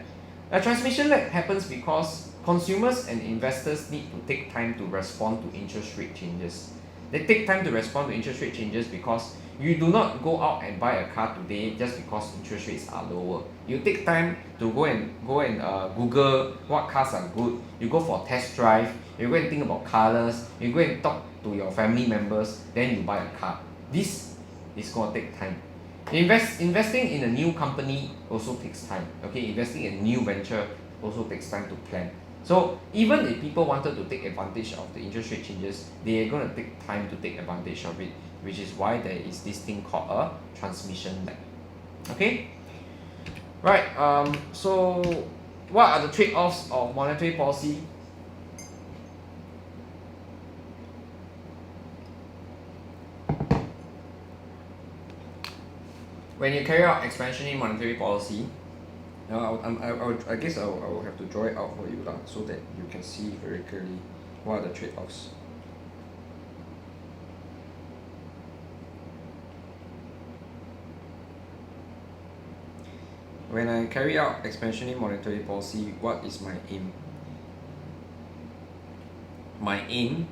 A transmission lag happens because consumers and investors need to take time to respond to interest rate changes. They take time to respond to interest rate changes because you do not go out and buy a car today just because interest rates are lower. You take time to go and Google what cars are good. You go for a test drive. You go and think about colors. You go and talk to your family members. Then you buy a car. This is going to take time. Investing in a new company also takes time. Okay, investing in a new venture also takes time to plan. So even if people wanted to take advantage of the interest rate changes, they are going to take time to take advantage of it, which is why there is this thing called a transmission lag. Okay, right. So what are the trade-offs of monetary policy? When you carry out expansionary monetary policy, I guess I will have to draw it out for you so that you can see very clearly what are the trade-offs. When I carry out expansionary monetary policy, what is my aim? My aim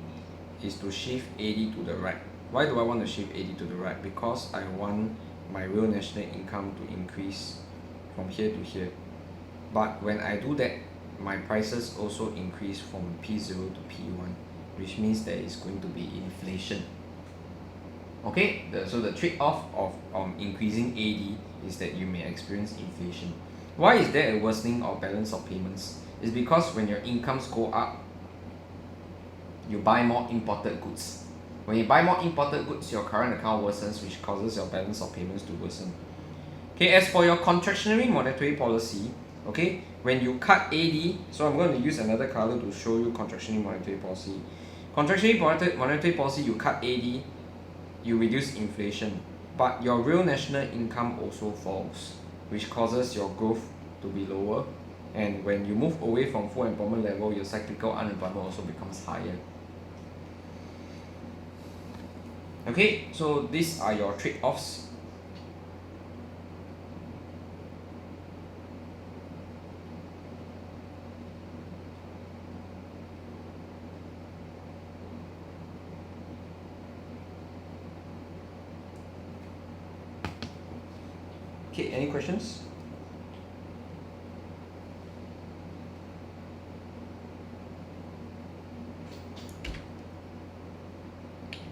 is to shift AD to the right. Why do I want to shift AD to the right? Because I want my real national income to increase from here to here. But when I do that, my prices also increase from P0 to P1, which means there is going to be inflation. Okay, so the trade-off of increasing AD is that you may experience inflation. Why is there a worsening of balance of payments? It's because when your incomes go up, you buy more imported goods. When you buy more imported goods, your current account worsens, which causes your balance of payments to worsen. Okay, as for your contractionary monetary policy, okay, when you cut AD, so I'm going to use another color to show you contractionary monetary policy. Contractionary monetary policy, you cut AD, you reduce inflation, but your real national income also falls, which causes your growth to be lower. And when you move away from full employment level, your cyclical unemployment also becomes higher. Okay, so these are your trade-offs. Okay, any questions?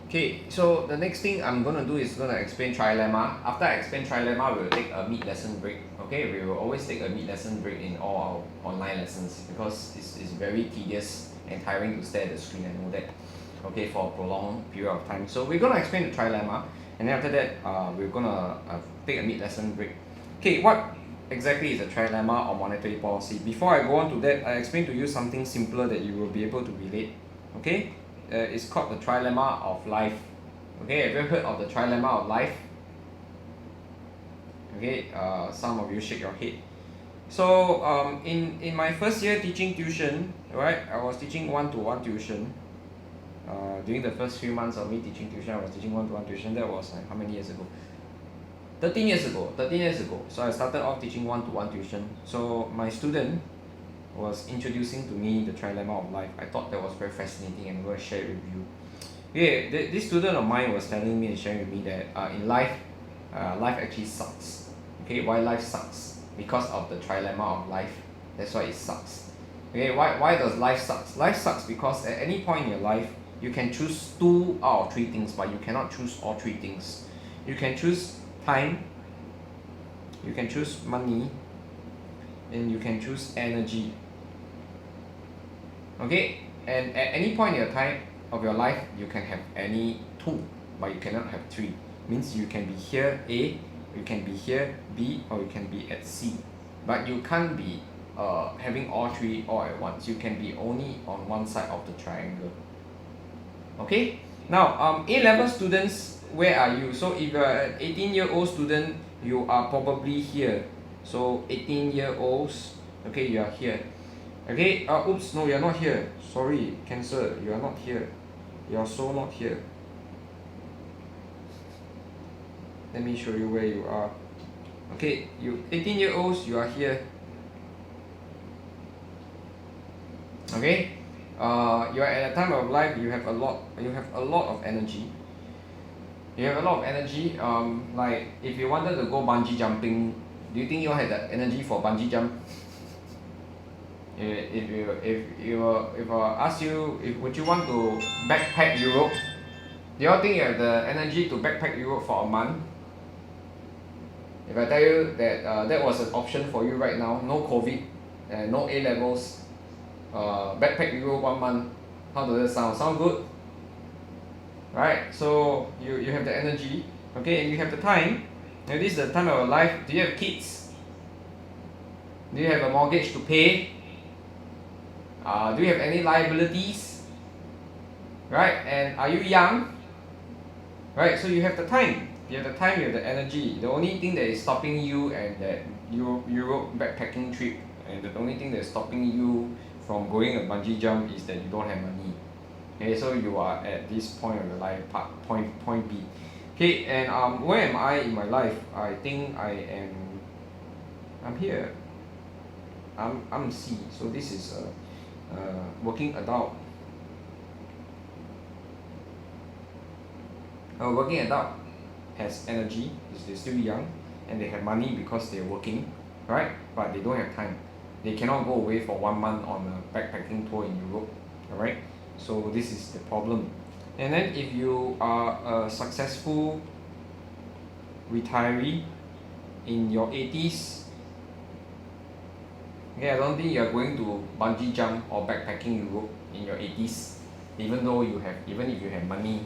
Okay, so the next thing I'm going to do is going to explain Trillema. After I explain Trillema, we'll take a mid-lesson break. Okay, we will always take a mid-lesson break in all our online lessons because it's very tedious and tiring to stare at the screen, I know that. Okay, for a prolonged period of time. So we're going to explain the Trillema, and then after that, we're going to take a mid-lesson break. Okay, what exactly is a Trillema or monetary policy? Before I go on to that, I explain to you something simpler that you will be able to relate. Okay? It's called the Trillema of life. Okay, have you heard of the Trillema of life? Okay, some of you shake your head. So in my first year teaching tuition, right, I was teaching one-to-one tuition. During the first few months of me teaching tuition, I was teaching one-to-one tuition. That was like, how many years ago? 13 years ago. So I started off teaching one-to-one tuition. So my student was introducing to me the Trillema of life. I thought that was very fascinating and I'm going to share it with you. Okay, this student of mine was telling me and sharing with me that in life, life actually sucks. Okay, why life sucks? Because of the Trillema of life. That's why it sucks. Okay, why does life sucks? Life sucks because at any point in your life, you can choose 2 out of 3 things, but you cannot choose all 3 things. You can choose time, you can choose money, and you can choose energy. Okay, and at any point in your time of your life, you can have any 2, but you cannot have 3. Means you can be here A, you can be here B, or you can be at C. But you can't be having all 3 all at once. You can be only on one side of the triangle. Okay, now A-level students, where are you? So if you're an 18-year-old student, you are probably here. So 18-year-olds, okay, you are here. Okay, oops, no, you're not here. Sorry, Cancer, you are not here. You are so not here. Let me show you where you are. Okay, you 18-year-olds, you are here. Okay, you are at a time of life. You have a lot of energy. You have a lot of energy. Like if you wanted to go bungee jumping, do you think you have the energy for bungee jump? If I ask you, would you want to backpack Europe? Do you all think you have the energy to backpack Europe for a month? If I tell you that that was an option for you right now, no COVID, and no A levels, backpack Europe 1 month, how does that sound? Sound good? Right? So you have the energy, okay, and you have the time. And this is the time of your life. Do you have kids? Do you have a mortgage to pay? Do you have any liabilities? Right? And are you young? Right? So you have the time. You have the time, you have the energy. The only thing that is stopping you and that Europe backpacking trip, and the only thing that is stopping you from going a bungee jump is that you don't have money. Okay, so you are at this point of your life, point B. Okay, and where am I in my life? I think I'm here. I'm C. So this is working adult. A working adult has energy because they're still young and they have money because they're working, right? But they don't have time. They cannot go away for 1 month on a backpacking tour in Europe, alright? So this is the problem. And then if you are a successful retiree in your 80s, okay, I don't think you are going to bungee jump or backpacking Europe in your 80s, even if you have money,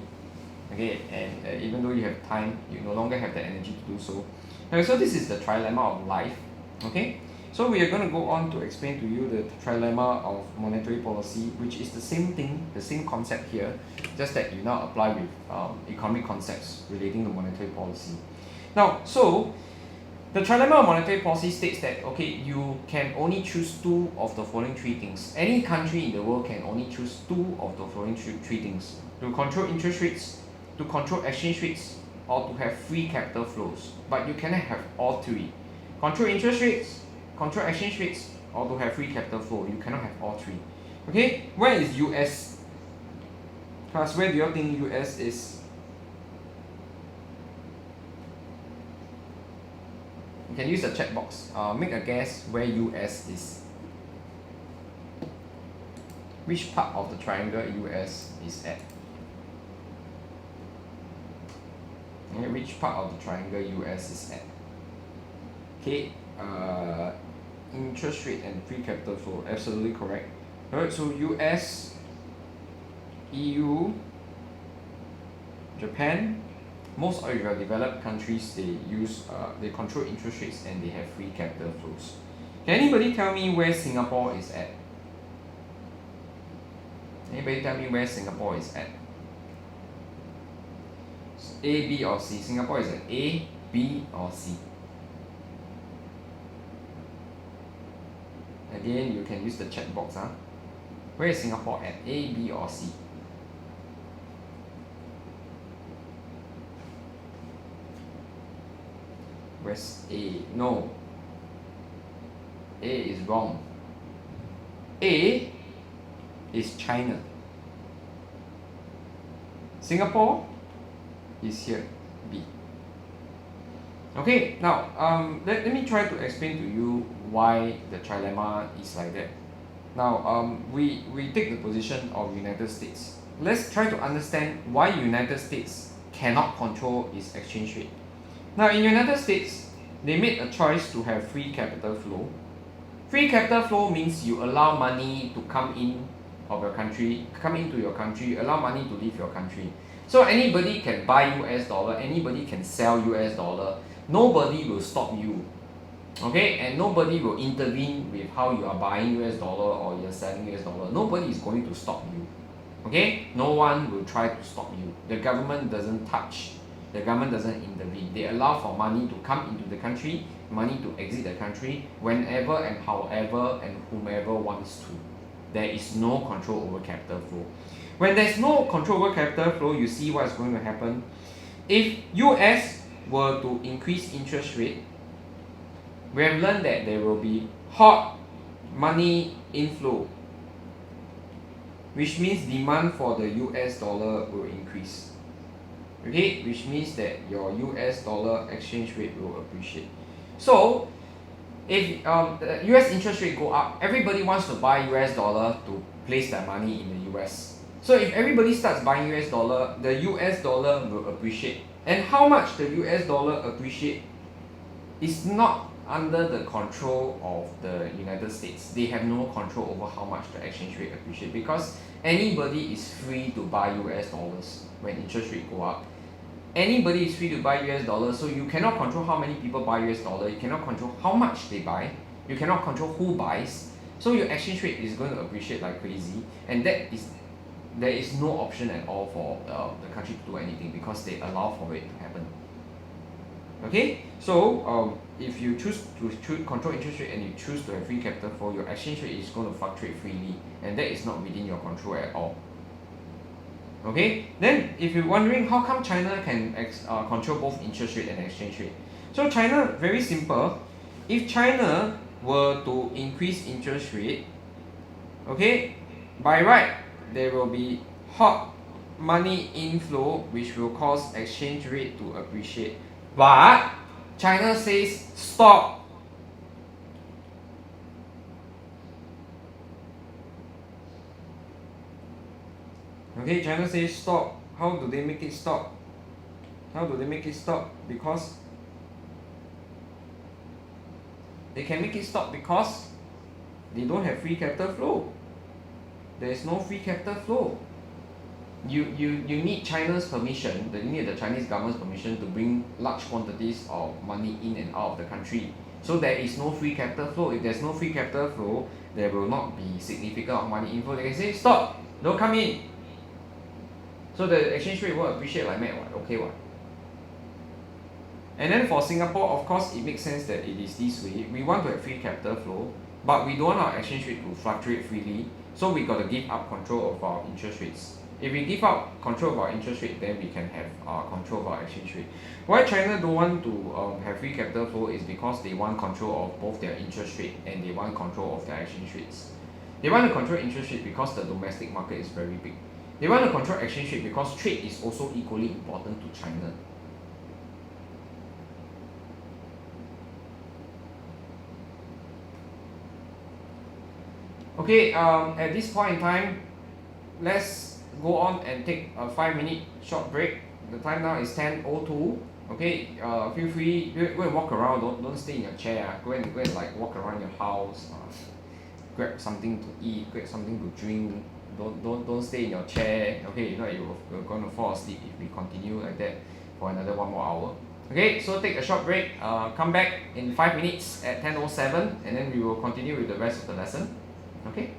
okay, and even though you have time, you no longer have the energy to do so. Okay, so this is the trilemma of life. Okay, so we are going to go on to explain to you the trilemma of monetary policy, which is the same thing, the same concept here, just that you now apply with economic concepts relating to monetary policy. Now, so the trilemma of monetary policy states that, okay, you can only choose 2 of the following 3 things. Any country in the world can only choose 2 of the following 3 things: to control interest rates, to control exchange rates, or to have free capital flows. But you cannot have all 3. Control interest rates, control exchange rates, or to have free capital flow. You cannot have all 3. Okay, where is US? Class, where do you think US is? You can use the chat box. Make a guess where US is. Which part of the triangle US is at? Okay, which part of the triangle US is at? Okay, interest rate and free capital flow, absolutely correct. Alright, so US, EU, Japan, most of your developed countries, they control interest rates and they have free capital flows. Can anybody tell me where Singapore is at? Anybody tell me where Singapore is at? A, B or C? Singapore is at A, B or C? Again, you can use the chat box. Where is Singapore at? A, B or C? Where's A? No. A is wrong. A is China. Singapore is here, B. Okay, now let me try to explain to you why the trilemma is like that. Now we take the position of United States. Let's try to understand why United States cannot control its exchange rate. Now in United States, they made a choice to have free capital flow. Free capital flow means you allow money to come in of your country, come into your country, allow money to leave your country. So anybody can buy US dollar, anybody can sell US dollar, nobody will stop you. Okay, and nobody will intervene with how you are buying US dollar or you're selling US dollar. Nobody is going to stop you. Okay, no one will try to stop you. The government doesn't touch. The government doesn't intervene. They allow for money to come into the country, money to exit the country whenever and however and whomever wants to. There is no control over capital flow. When there's no control over capital flow, you see what's going to happen. If US were to increase interest rate, we have learned that there will be hot money inflow, which means demand for the US dollar will increase. Okay, which means that your US dollar exchange rate will appreciate. So, if the US interest rate go up, everybody wants to buy US dollar to place their money in the US. So if everybody starts buying US dollar, the US dollar will appreciate. And how much the US dollar appreciate is not under the control of the United States. They have no control over how much the exchange rate appreciate because anybody is free to buy US dollars when interest rate go up. Anybody is free to buy US dollars, so you cannot control how many people buy US dollar, you cannot control how much they buy, you cannot control who buys, so your exchange rate is going to appreciate like crazy, and there is no option at all for the country to do anything because they allow for it to happen. Okay, so if you choose to control interest rate and you choose to have free capital flow, your exchange rate is going to fluctuate freely, and that is not within your control at all. Okay, then if you're wondering how come China can control both interest rate and exchange rate, so China, very simple. If China were to increase interest rate, okay, by right there will be hot money inflow which will cause exchange rate to appreciate, but China says stop. Okay, China says stop. How do they make it stop? How do they make it stop? Because they can make it stop because they don't have free capital flow. There is no free capital flow. You need China's permission, you need the Chinese government's permission to bring large quantities of money in and out of the country. So there is no free capital flow. If there's no free capital flow, there will not be significant money inflow. They can say stop, don't come in. So the exchange rate will appreciate like mad, what? Okay, what? And then for Singapore, of course, it makes sense that it is this way. We want to have free capital flow, but we don't want our exchange rate to fluctuate freely. So we got to give up control of our interest rates. If we give up control of our interest rate, then we can have control of our exchange rate. Why China don't want to have free capital flow is because they want control of both their interest rate and they want control of their exchange rates. They want to control interest rate because the domestic market is very big. They want to control exchange rate because trade is also equally important to China. Okay, at this point in time, let's go on and take a 5-minute short break. The time now is 10:02. Okay, feel free, go and walk around, don't stay in your chair. Go and like walk around your house, grab something to eat, grab something to drink. Don't stay in your chair. Okay, if not you're going to fall asleep if we continue like that for another 1 more hour. Okay, so take a short break. Come back in 5 minutes at 10:07, and then we will continue with the rest of the lesson. Okay.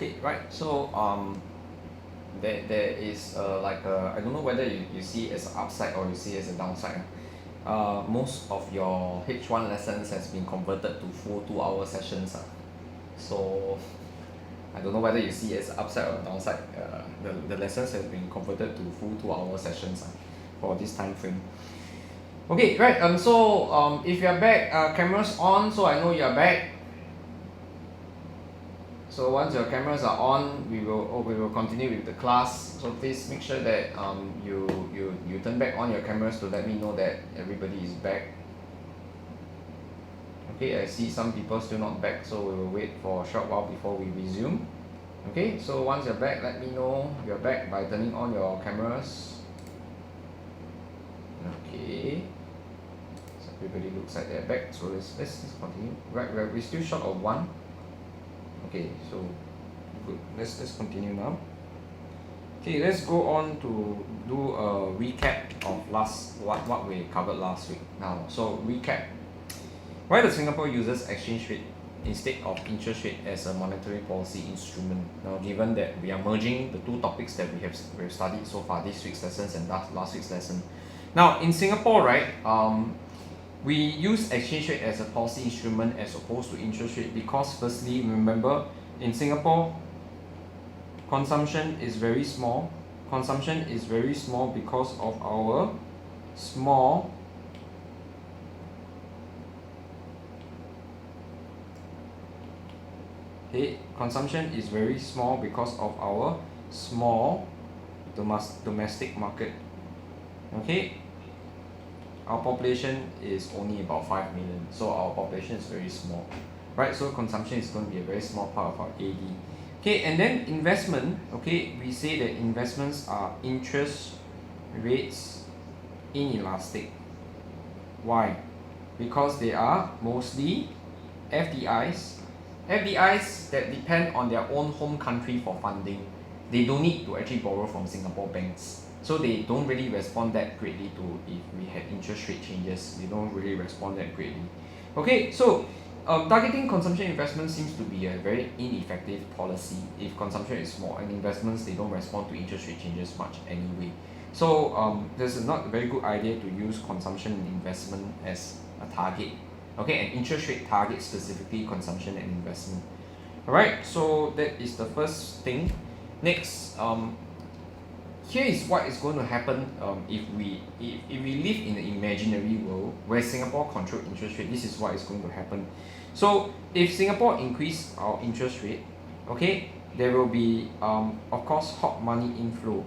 Okay, right. So there is like a, I don't know whether you see it as an upside or you see it as a downside. Most of your H1 lessons has been converted to full 2-hour sessions. So I don't know whether you see it as upside or downside. The lessons have been converted to full 2-hour sessions for this time frame. Okay, right. So if you are back, cameras on, so I know you are back. So once your cameras are on, we will continue with the class. So please make sure that you turn back on your cameras to let me know that everybody is back. Okay, I see some people still not back, so we will wait for a short while before we resume. Okay, so once you're back, let me know you're back by turning on your cameras. Okay, so everybody looks like they're back. So let's continue. Right, we're still short of 1. Okay, so good. Let's continue now. Okay, let's go on to do a recap of what we covered last week. Now, so recap. Why does Singapore uses exchange rate instead of interest rate as a monetary policy instrument? Now, given that we are merging the two topics that we have studied so far, this week's lessons and last week's lesson. Now, in Singapore, right, we use exchange rate as a policy instrument as opposed to interest rate because, firstly, remember, in Singapore, consumption is very small. Consumption is very small because of our small consumption is very small because of our small domestic market. Okay, our population is only about 5 million, so our population is very small, right? So consumption is going to be a very small part of our AD. Okay, and then investment. Okay, we say that investments are interest rates inelastic. Why? Because they are mostly FDIs that depend on their own home country for funding. They don't need to actually borrow from Singapore banks, so they don't really respond that greatly to if we had interest rate changes. They don't really respond that greatly. Okay, so targeting consumption investment seems to be a very ineffective policy if consumption is small, and investments, they don't respond to interest rate changes much anyway. So this is not a very good idea to use consumption and investment as a target. Okay, and interest rate target specifically consumption and investment. Alright, so that is the first thing. Next, here is what is going to happen if we live in an imaginary world where Singapore controls interest rate. This is what is going to happen. So if Singapore increase our interest rate, okay, there will be of course hot money inflow.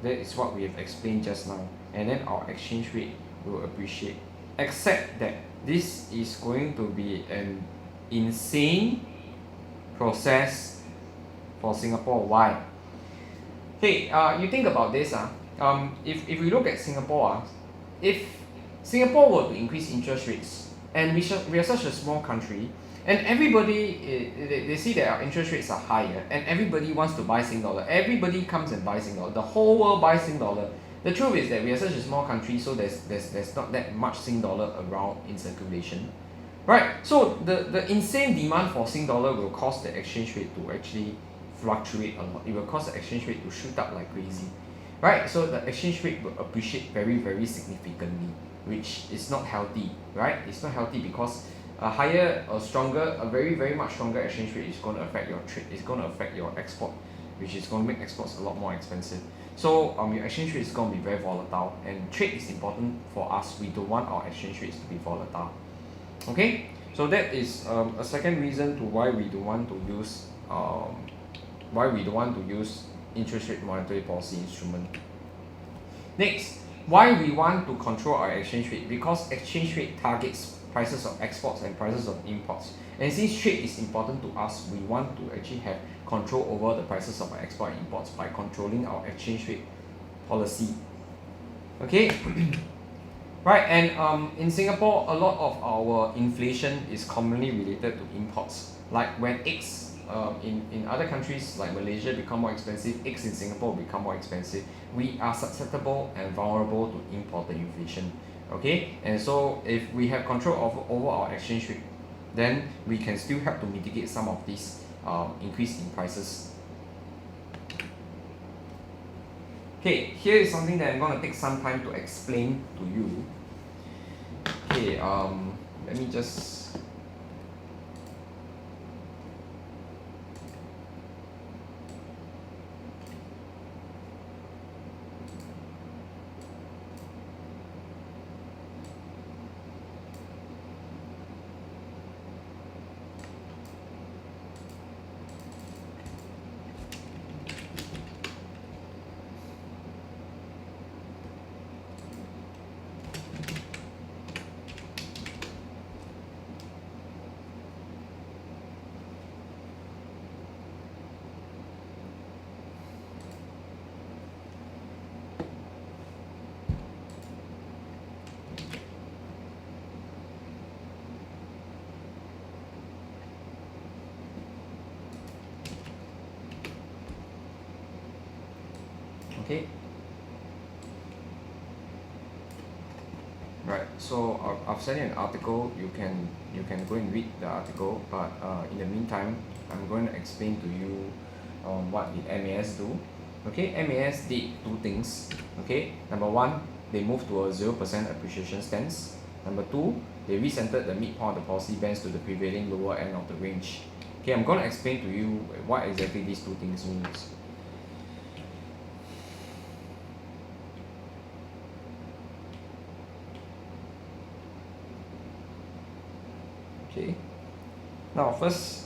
That is what we have explained just now, and then our exchange rate will appreciate. Except that this is going to be an insane process for Singapore. Why? Hey, you think about this. If we look at Singapore, if Singapore were to increase interest rates, and we are such a small country, and everybody, they see that our interest rates are higher, and everybody wants to buy Sing dollar. Everybody comes and buys Sing dollar. The whole world buys Sing dollar. The truth is that we are such a small country, so there's not that much Sing dollar around in circulation, right? So the insane demand for Sing dollar will cause the exchange rate to actually fluctuate a lot. It will cause the exchange rate to shoot up like crazy, right? So the exchange rate will appreciate very, very significantly, which is not healthy, right? It's not healthy because a higher or stronger, a very, very much stronger exchange rate is going to affect your trade. It's going to affect your export, which is going to make exports a lot more expensive. So your exchange rate is going to be very volatile, and trade is important for us. We don't want our exchange rates to be volatile. Okay, so that is a second reason to why we don't want to use interest rate monetary policy instrument. Next, why we want to control our exchange rate? Because exchange rate targets prices of exports and prices of imports. And since trade is important to us, we want to actually have control over the prices of our export and imports by controlling our exchange rate policy. Okay, right, and in Singapore, a lot of our inflation is commonly related to imports. Like when eggs in other countries like Malaysia become more expensive, eggs in Singapore become more expensive. We are susceptible and vulnerable to imported inflation. Okay, and so if we have control over our exchange rate, then we can still help to mitigate some of these increase in prices. Okay, here is something that I'm going to take some time to explain to you. Okay, let me just okay. Right. So I've sent you an article. You can go and read the article. But in the meantime, I'm going to explain to you what did MAS do. Okay, MAS did two things. Okay, number one, they moved to a 0% appreciation stance. Number two, they recentered the midpoint of the policy bands to the prevailing lower end of the range. Okay, I'm going to explain to you what exactly these two things means. Okay, now first,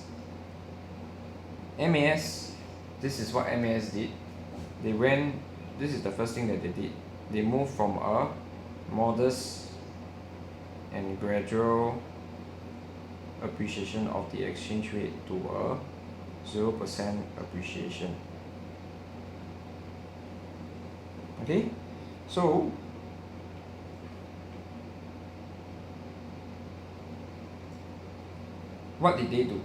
MAS, this is what MAS did. This is the first thing that they did. They moved from a modest and gradual appreciation of the exchange rate to a 0% appreciation. Okay, so what did they do?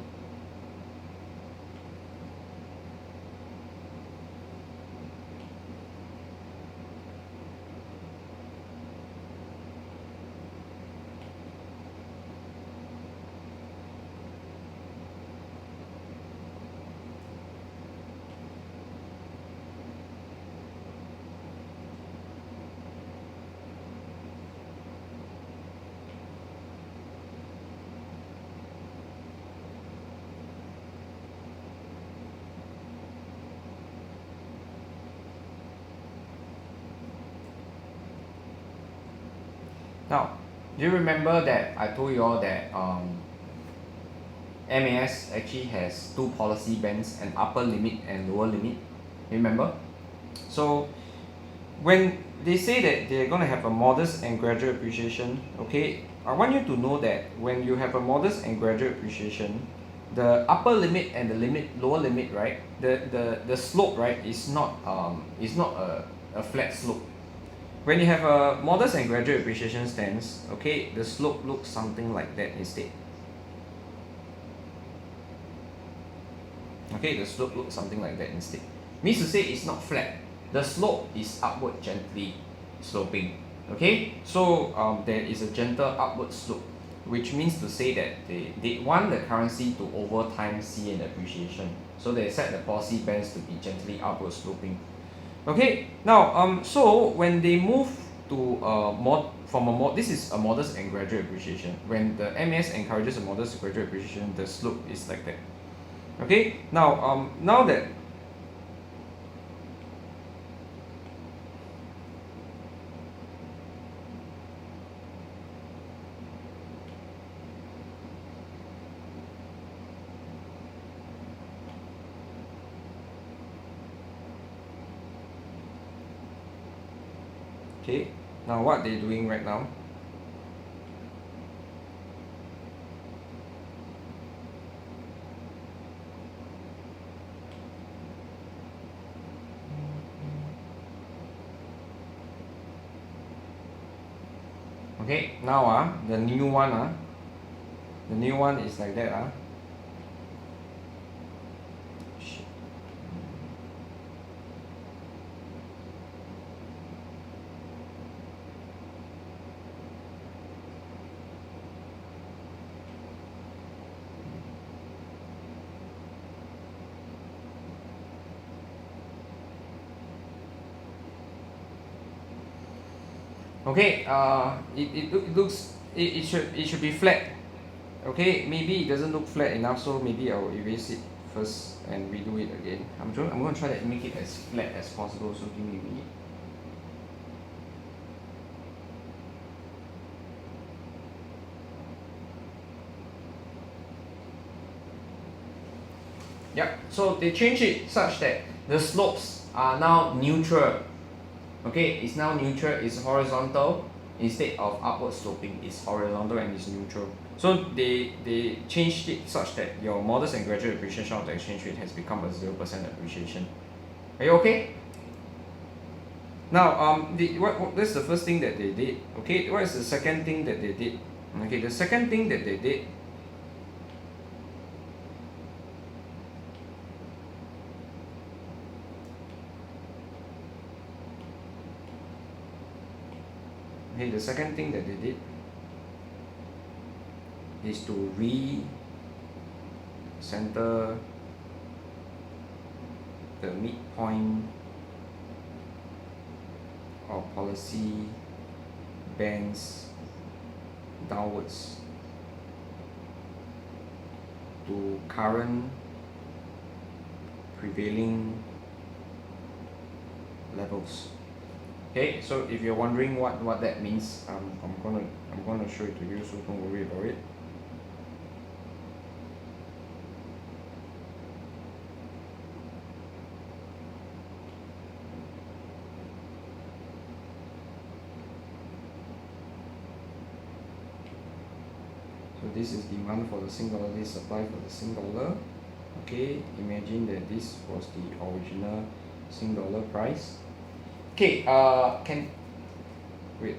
Now, do you remember that I told you all that MAS actually has two policy bands, an upper limit and lower limit? Remember? So when they say that they're going to have a modest and gradual appreciation, okay, I want you to know that when you have a modest and gradual appreciation, the upper limit and the lower limit, right, the slope, right, is not a flat slope. When you have a modest and gradual appreciation stance, okay, the slope looks something like that instead. Okay, the slope looks something like that instead. Means to say it's not flat. The slope is upward gently sloping. Okay, so there is a gentle upward slope, which means to say that they want the currency to over time see an appreciation. So they set the policy bands to be gently upward sloping. Okay, now so when they move to this is a modest and gradual appreciation. When the MAS encourages a modest and gradual appreciation, the slope is like that. Okay, now that okay, now what they're doing right now, okay, now the new one is like that Shit. Okay, it should be flat. Okay, maybe it doesn't look flat enough, so maybe I will erase it first and redo it again. I'm going to try to make it as flat as possible, so give me a minute. Yep, so they change it such that the slopes are now neutral. Okay, it's now neutral, it's horizontal instead of upward sloping, it's horizontal and it's neutral. So they changed it such that your modest and gradual appreciation of the exchange rate has become a 0% appreciation. Are you okay? Now, that's the first thing that they did. Okay, what is the second thing that they did? Okay, the second thing that they did. Okay, the second thing that they did is to re-center the midpoint of policy bands downwards to current prevailing levels. Okay, so if you're wondering what that means, I'm gonna show it to you, so don't worry about it. So this is demand for the Sing dollar, this is supply for the Sing dollar. Okay, imagine that this was the original Sing dollar price. Okay, wait.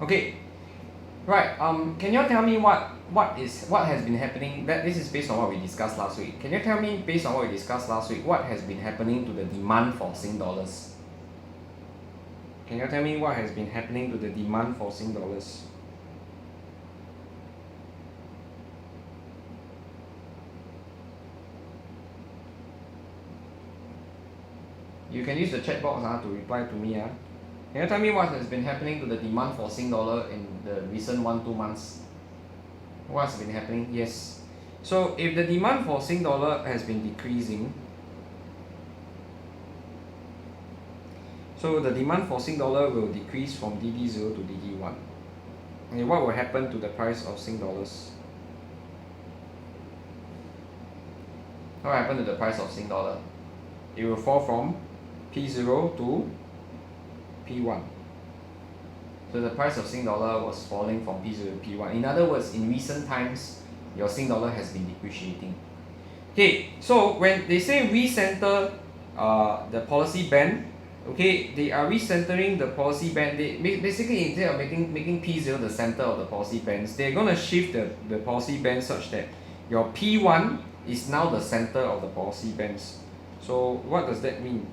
Okay, right. Can you tell me what has been happening? That this is based on what we discussed last week. Can you tell me, based on what we discussed last week, what has been happening to the demand for Sing dollars? Can you tell me what has been happening to the demand for Sing dollars? You can use the chat box to reply to me. Can you tell me what has been happening to the demand for Sing dollar in the recent 1-2 months? What has been happening? Yes. So if the demand for Sing dollar has been decreasing, so the demand for Sing dollar will decrease from DD0 to DD1. And what will happen to the price of Sing dollars? What will happen to the price of Sing dollar? It will fall from P0 to P1. So the price of Sing dollar was falling from P0 to P1. In other words, in recent times, your Sing dollar has been depreciating. Okay, so when they say recenter the policy band, okay, they are recentering the policy band. They basically, instead of making P0 the center of the policy bands, they're gonna shift the policy band such that your P1 is now the center of the policy bands. So what does that mean?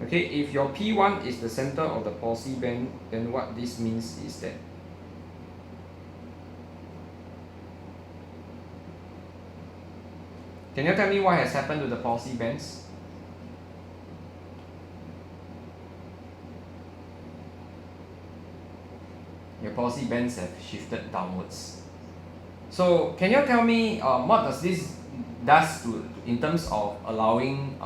Okay, if your P1 is the center of the policy band, then what this means is that can you tell me what has happened to the policy bands? Your policy bands have shifted downwards. So can you tell me what does this does to in terms of allowing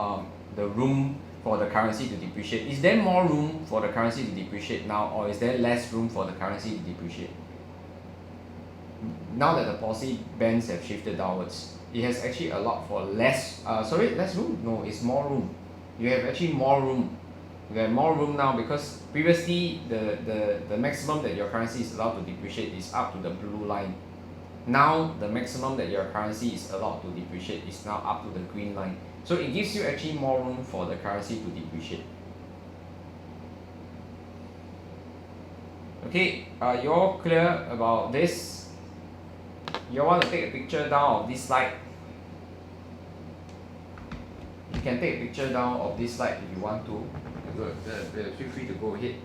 the room for the currency to depreciate? Is there more room for the currency to depreciate now, or is there less room for the currency to depreciate? Now that the policy bands have shifted downwards, it has actually allowed for less room? No, it's more room. You have actually more room. You have more room now because previously the maximum that your currency is allowed to depreciate is up to the blue line. Now the maximum that your currency is allowed to depreciate is now up to the green line. So it gives you actually more room for the currency to depreciate. Okay, are you all clear about this? You all want to take a picture down of this slide? You can take a picture down of this slide if you want to. Feel free to go ahead.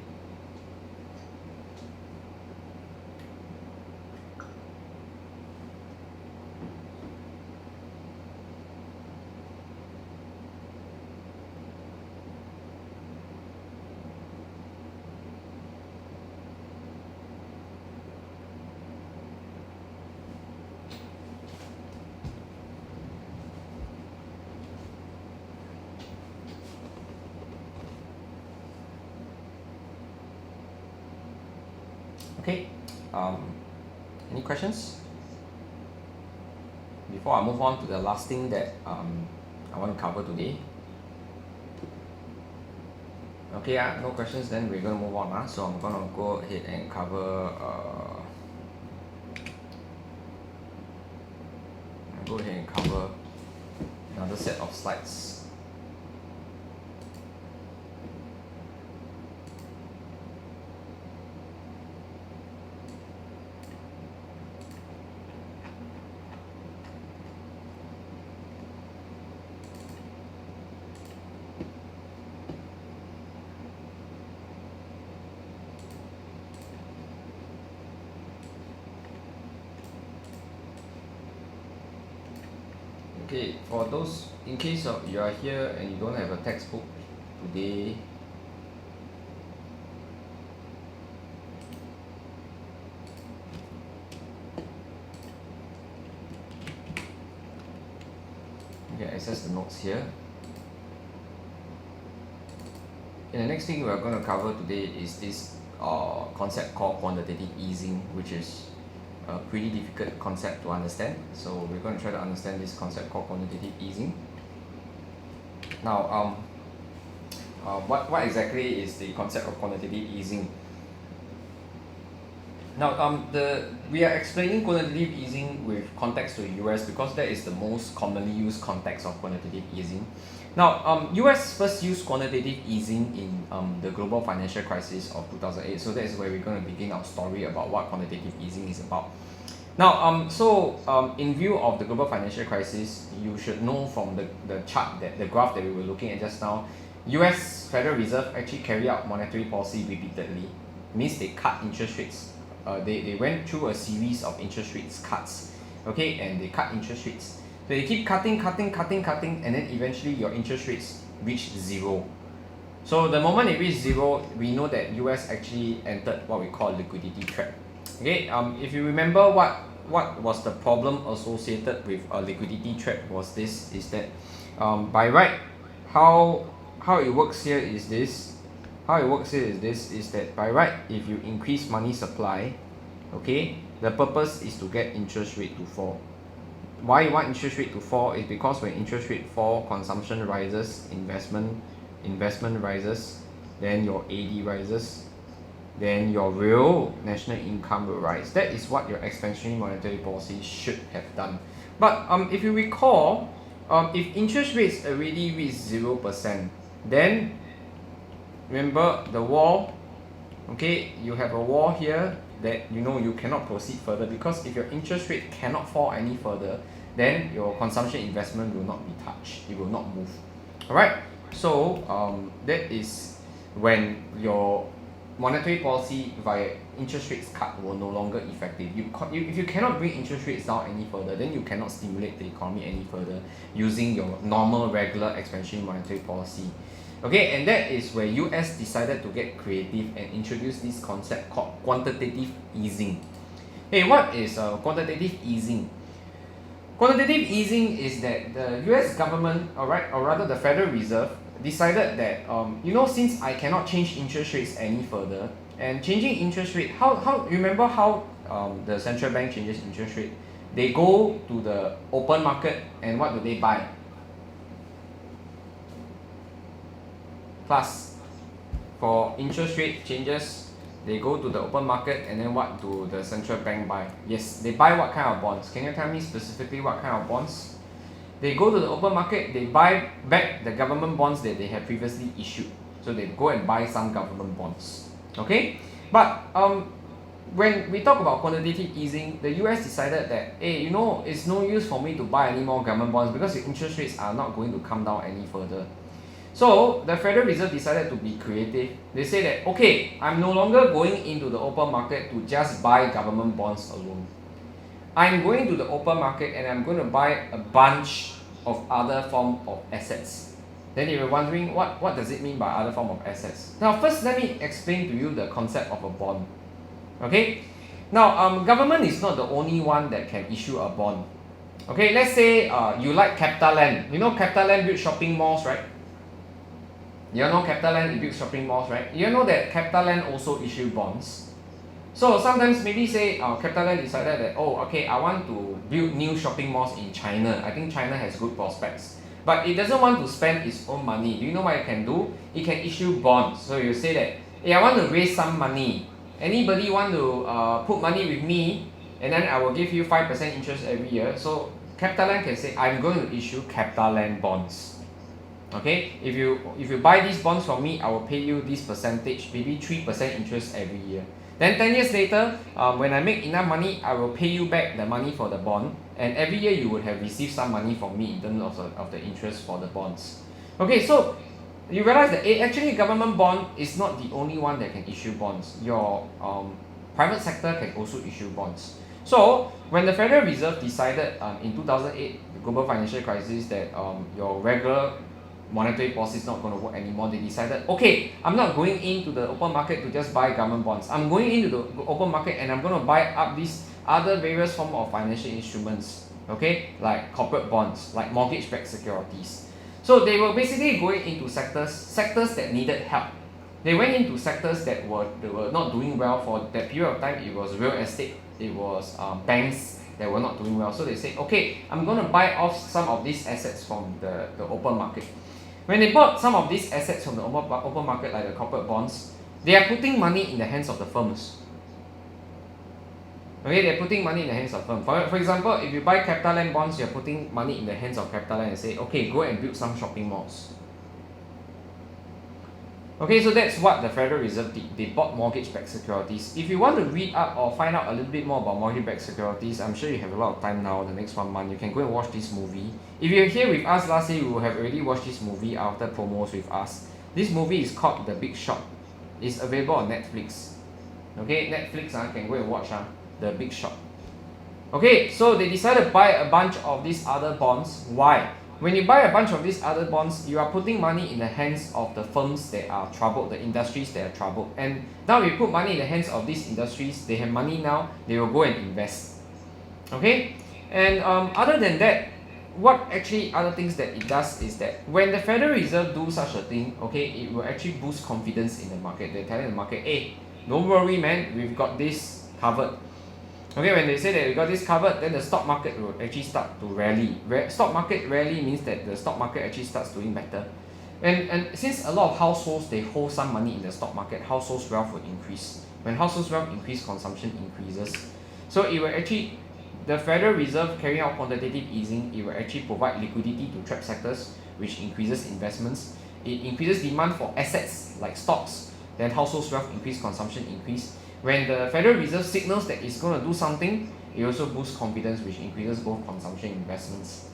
Okay, any questions? Before I move on to the last thing that I want to cover today. Okay, no questions, then we're going to move on. So I'm going to go ahead and cover another set of slides. Okay, for those, in case you are here and you don't have a textbook today, you can access the notes here. And the next thing we are going to cover today is this concept called quantitative easing, which is a pretty difficult concept to understand. So we're going to try to understand this concept called quantitative easing. Now, what exactly is the concept of quantitative easing? Now, we are explaining quantitative easing with context to the US because that is the most commonly used context of quantitative easing. Now, US first used quantitative easing in the global financial crisis of 2008. So that is where we're going to begin our story about what quantitative easing is about. Now, in view of the global financial crisis, you should know from the chart, that the graph that we were looking at just now, US Federal Reserve actually carry out monetary policy repeatedly. Means they cut interest rates. They went through a series of interest rates cuts, okay, and they cut interest rates. So they keep cutting, and then eventually your interest rates reach zero. So the moment it reached zero, we know that US actually entered what we call liquidity trap. Okay, if you remember what was the problem associated with a liquidity trap was this, is that by right, how it works here is this. Is that by right, if you increase money supply, okay, the purpose is to get interest rate to fall. Why you want interest rate to fall is because when interest rate fall, consumption rises, investment rises, then your AD rises, then your real national income will rise. That is what your expansionary monetary policy should have done. But if you recall, if interest rates already reach 0%, then remember the wall, okay, you have a wall here that you cannot proceed further, because if your interest rate cannot fall any further, then your consumption investment will not be touched, it will not move. Alright, so that is when your monetary policy via interest rates cut will no longer effective. If you cannot bring interest rates down any further, then you cannot stimulate the economy any further using your normal regular expansionary monetary policy. Okay, and that is where US decided to get creative and introduce this concept called quantitative easing. Hey, what is quantitative easing? Quantitative easing is that the US government, alright, or rather the Federal Reserve, decided that since I cannot change interest rates any further, and changing interest rate, how remember how the central bank changes interest rate? They go to the open market, and what do they buy? Plus, for interest rate changes, they go to the open market, and then what do the central bank buy? Yes, they buy what kind of bonds? Can you tell me specifically what kind of bonds? They go to the open market, they buy back the government bonds that they have previously issued. So they go and buy some government bonds. Okay? But when we talk about quantitative easing, the US decided that, hey, it's no use for me to buy any more government bonds because the interest rates are not going to come down any further. So the Federal Reserve decided to be creative. They say that, okay, I'm no longer going into the open market to just buy government bonds alone. I'm going to the open market and I'm going to buy a bunch of other form of assets. Then you were wondering, what does it mean by other form of assets? Now first let me explain to you the concept of a bond. Okay? Now government is not the only one that can issue a bond. Okay, let's say you like CapitaLand. You know CapitaLand built shopping malls, right? You know CapitaLand built shopping malls, right? You know that CapitaLand also issue bonds. So sometimes maybe say CapitaLand decided that, oh, okay, I want to build new shopping malls in China. I think China has good prospects. But it doesn't want to spend its own money. Do you know what it can do? It can issue bonds. So you say that, hey, I want to raise some money. Anybody want to put money with me, and then I will give you 5% interest every year. So CapitaLand can say, I'm going to issue CapitaLand bonds. Okay, if you buy these bonds from me, I will pay you this percentage, maybe 3% interest every year. Then 10 years later, when I make enough money, I will pay you back the money for the bond, and every year you would have received some money from me in terms of the interest for the bonds. Okay, so you realize that actually government bond is not the only one that can issue bonds. Your private sector can also issue bonds. So when the Federal Reserve decided in 2008, the global financial crisis, that your regular monetary policy is not going to work anymore, they decided, okay, I'm not going into the open market to just buy government bonds. I'm going into the open market and I'm going to buy up these other various forms of financial instruments, okay, like corporate bonds, like mortgage-backed securities. So they were basically going into sectors that needed help. They went into sectors that were not doing well for that period of time. It was real estate, it was banks that were not doing well. So they said, okay, I'm going to buy off some of these assets from the open market. When they bought some of these assets from the open market, like the corporate bonds, they are putting money in the hands of the firms. Okay, they're putting money in the hands of firms. For example, if you buy CapitaLand bonds, you're putting money in the hands of CapitaLand and say, okay, go and build some shopping malls. Okay, so that's what the Federal Reserve did. They bought mortgage-backed securities. If you want to read up or find out a little bit more about mortgage-backed securities, I'm sure you have a lot of time now, the next 1 month. You can go and watch this movie. If you're here with us last year, you will have already watched this movie after promos with us. This movie is called The Big Short. It's available on Netflix. Okay, Netflix can go and watch The Big Short. Okay, so they decided to buy a bunch of these other bonds. Why? When you buy a bunch of these other bonds, you are putting money in the hands of the firms that are troubled, the industries that are troubled. And now you put money in the hands of these industries, they have money now, they will go and invest. Okay? And other than that, what actually other things that it does is that when the Federal Reserve do such a thing, okay, it will actually boost confidence in the market. They're telling the market, hey, don't worry man, we've got this covered. Okay, when they say that we got this covered, then the stock market will actually start to rally. Stock market rally means that the stock market actually starts doing better. And since a lot of households, they hold some money in the stock market, households' wealth will increase. When households' wealth increase, consumption increases. So it will actually, the Federal Reserve carrying out quantitative easing, it will actually provide liquidity to trapped sectors, which increases investments. It increases demand for assets like stocks, then households' wealth increase, consumption increase. When the Federal Reserve signals that it's going to do something, it also boosts confidence, which increases both consumption and investments.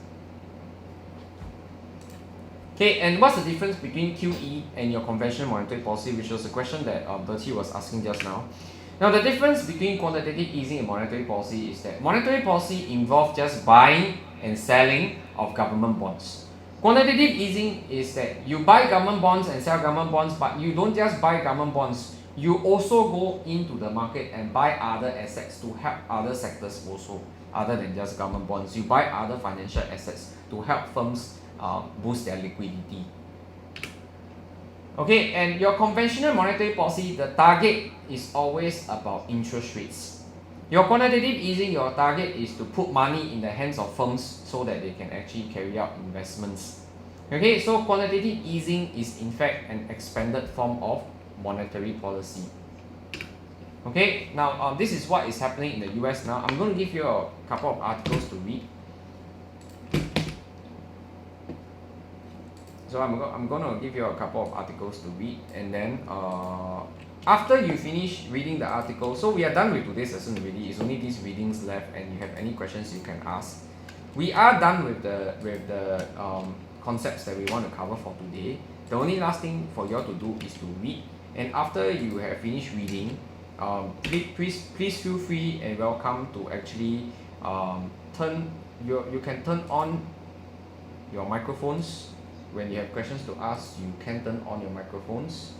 Okay, and what's the difference between QE and your conventional monetary policy, which was a question that Bertie was asking just now. Now, the difference between quantitative easing and monetary policy is that monetary policy involves just buying and selling of government bonds. Quantitative easing is that you buy government bonds and sell government bonds, but you don't just buy government bonds. You also go into the market and buy other assets to help other sectors also, other than just government bonds. You buy other financial assets to help firms boost their liquidity. Okay, and your conventional monetary policy, the target is always about interest rates. Your quantitative easing, your target is to put money in the hands of firms so that they can actually carry out investments. Okay, so quantitative easing is in fact an expanded form of monetary policy. Okay, now this is what is happening in the US now. I'm going to give you a couple of articles to read. So I'm gonna give you a couple of articles to read, and then after you finish reading the article, so we are done with today's lesson already. It's only these readings left, and you have any questions you can ask. We are done with the concepts that we want to cover for today. The only last thing for you all to do is to read, and after you have finished reading, please feel free and welcome to actually you can turn on your microphones. When you have questions to ask, you can turn on your microphones.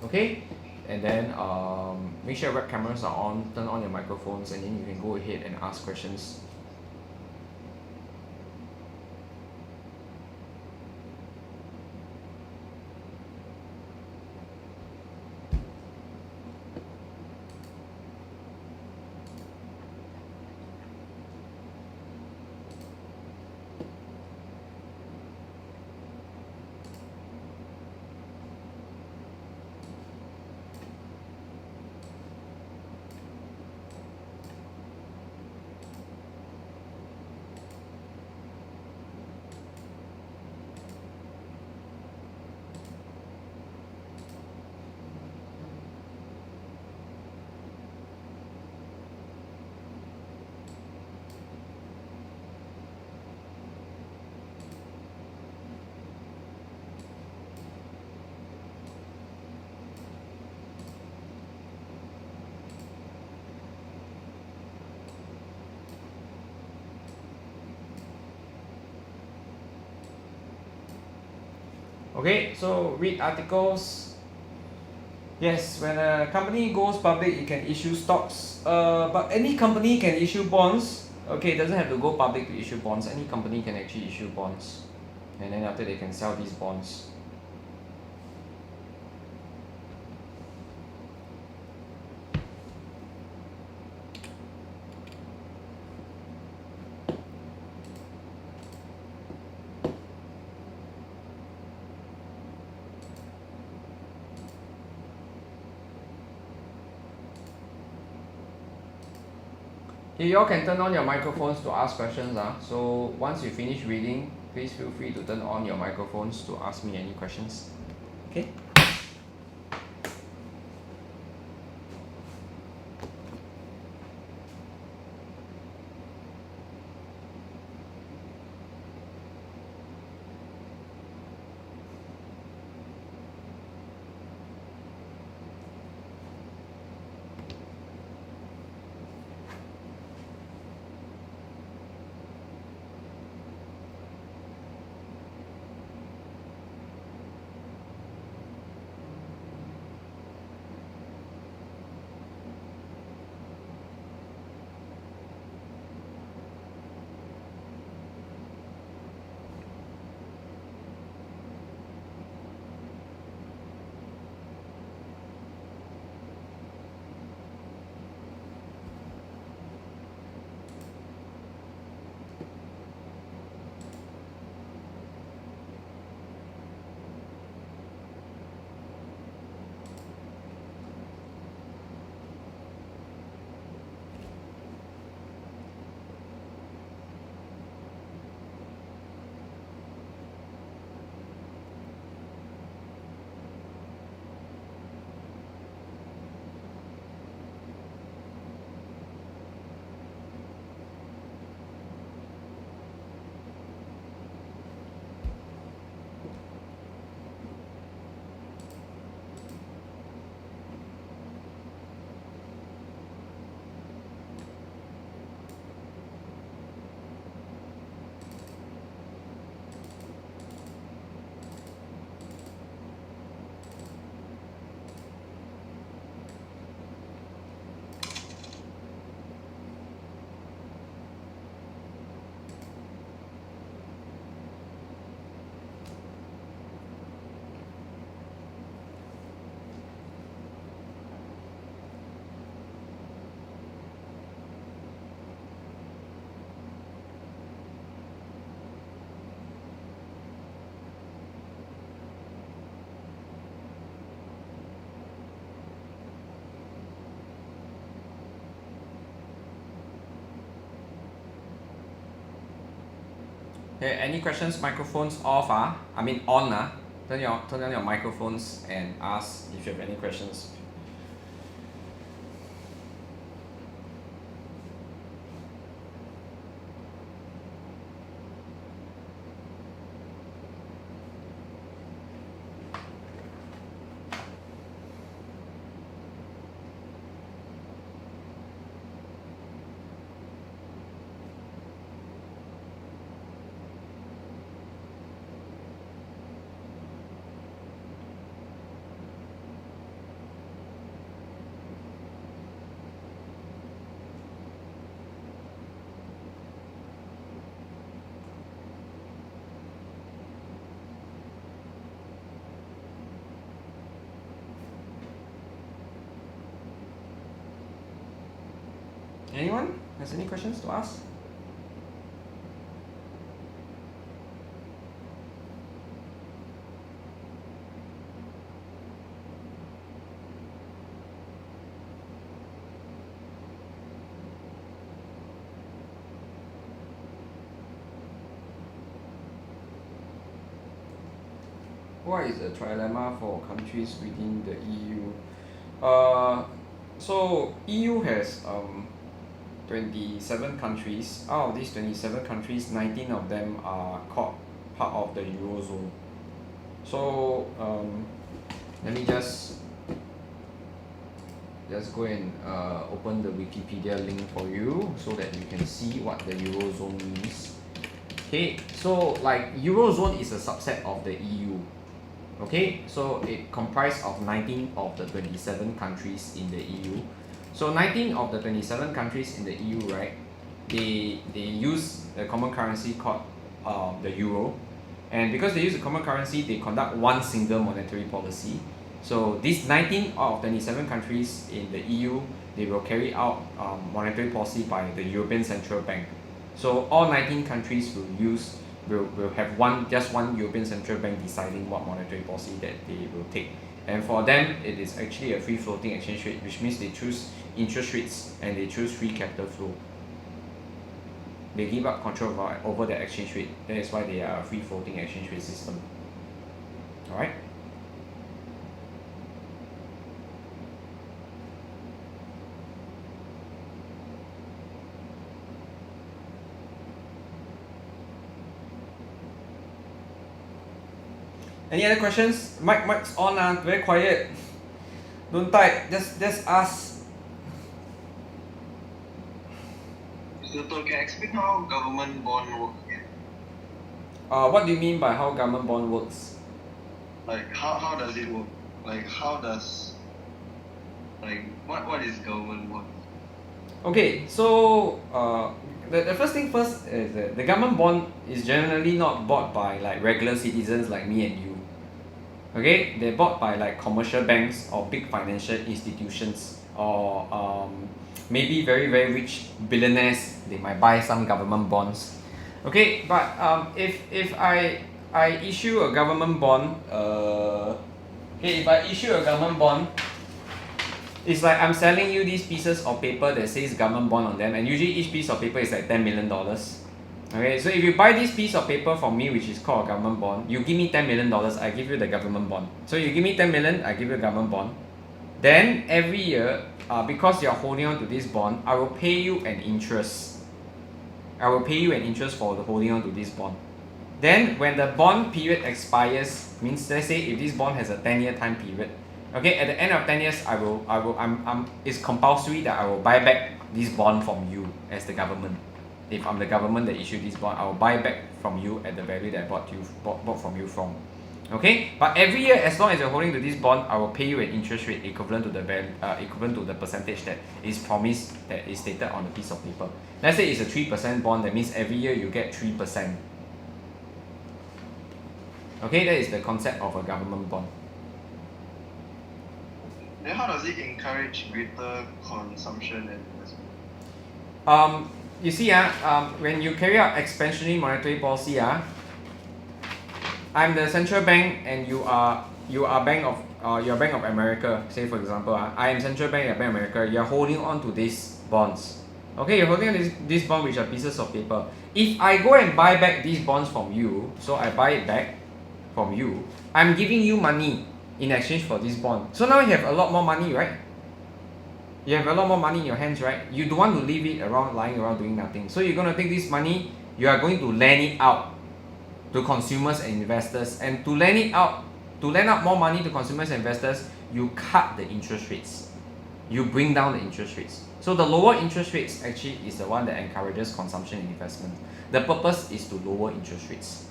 Okay, and then make sure web cameras are on, turn on your microphones, and then you can go ahead and ask questions. Okay, so read articles. Yes, when a company goes public, it can issue stocks. But any company can issue bonds. Okay, it doesn't have to go public to issue bonds. Any company can actually issue bonds, and then after they can sell these bonds. You all can turn on your microphones to ask questions. So once you finish reading, please feel free to turn on your microphones to ask me any questions. Okay? Okay, any questions? Microphones off, I mean on, turn on your microphones and ask if you have any questions. Anyone has any questions to ask? What is a trilemma for countries within the EU? So EU has 27 countries. Out of these 27 countries, 19 of them are called part of the Eurozone. So let me just go and open the Wikipedia link for you so that you can see what the Eurozone means. Okay, so like Eurozone is a subset of the EU. Okay, so it comprises of 19 of the 27 countries in the EU. So 19 of the 27 countries in the EU, right, they use the common currency called the euro. And because they use the common currency, they conduct one single monetary policy. So these 19 out of 27 countries in the EU, they will carry out monetary policy by the European Central Bank. So all 19 countries will have just one European Central Bank deciding what monetary policy that they will take. And for them, it is actually a free floating exchange rate, which means they choose interest rates and they choose free capital flow. They give up control over the exchange rate. That is why they are a free floating exchange rate system. Alright? Any other questions? Mic's on, very quiet. Don't type, just ask. So, can you explain how government bond works again? What do you mean by how government bond works? Like, how does it work? Like, what is government bond? Okay, so the first thing first is that the government bond is generally not bought by like regular citizens like me and you. Okay, they're bought by like commercial banks or big financial institutions or maybe very very rich billionaires. They might buy some government bonds. Okay, but if I issue a government bond, if I issue a government bond, it's like I'm selling you these pieces of paper that says government bond on them, and usually each piece of paper is like $10 million. Okay, so if you buy this piece of paper from me, which is called a government bond, you give me $10 million, I give you the government bond. So you give me 10 million, I give you a government bond. Then every year, because you're holding on to this bond, I will pay you an interest. I will pay you an interest for the holding on to this bond. Then when the bond period expires, means let's say if this bond has a 10-year time period, okay, at the end of 10 years, it's compulsory that I will buy back this bond from you as the government. If I'm the government that issued this bond, I will buy back from you at the value that I bought from you from. Okay, but every year, as long as you're holding to this bond, I will pay you an interest rate equivalent to the percentage that is promised, that is stated on the piece of paper. Let's say it's a 3% bond. That means every year you get 3%. Okay, that is the concept of a government bond. Then how does it encourage greater consumption and investment? You see, when you carry out expansionary monetary policy, I'm the central bank and you are Bank of America. Say for example, I am central bank, you're Bank of America. You're holding on to these bonds. Okay, you're holding this bond which are pieces of paper. If I go and buy back these bonds from you, so I buy it back from you, I'm giving you money in exchange for this bond. So now you have a lot more money, right? You have a lot more money in your hands, right? You don't want to leave it around, lying around doing nothing. So you're going to take this money, you are going to lend it out to consumers and investors. And to lend out more money to consumers and investors, you cut the interest rates. You bring down the interest rates. So the lower interest rates actually is the one that encourages consumption and investment. The purpose is to lower interest rates.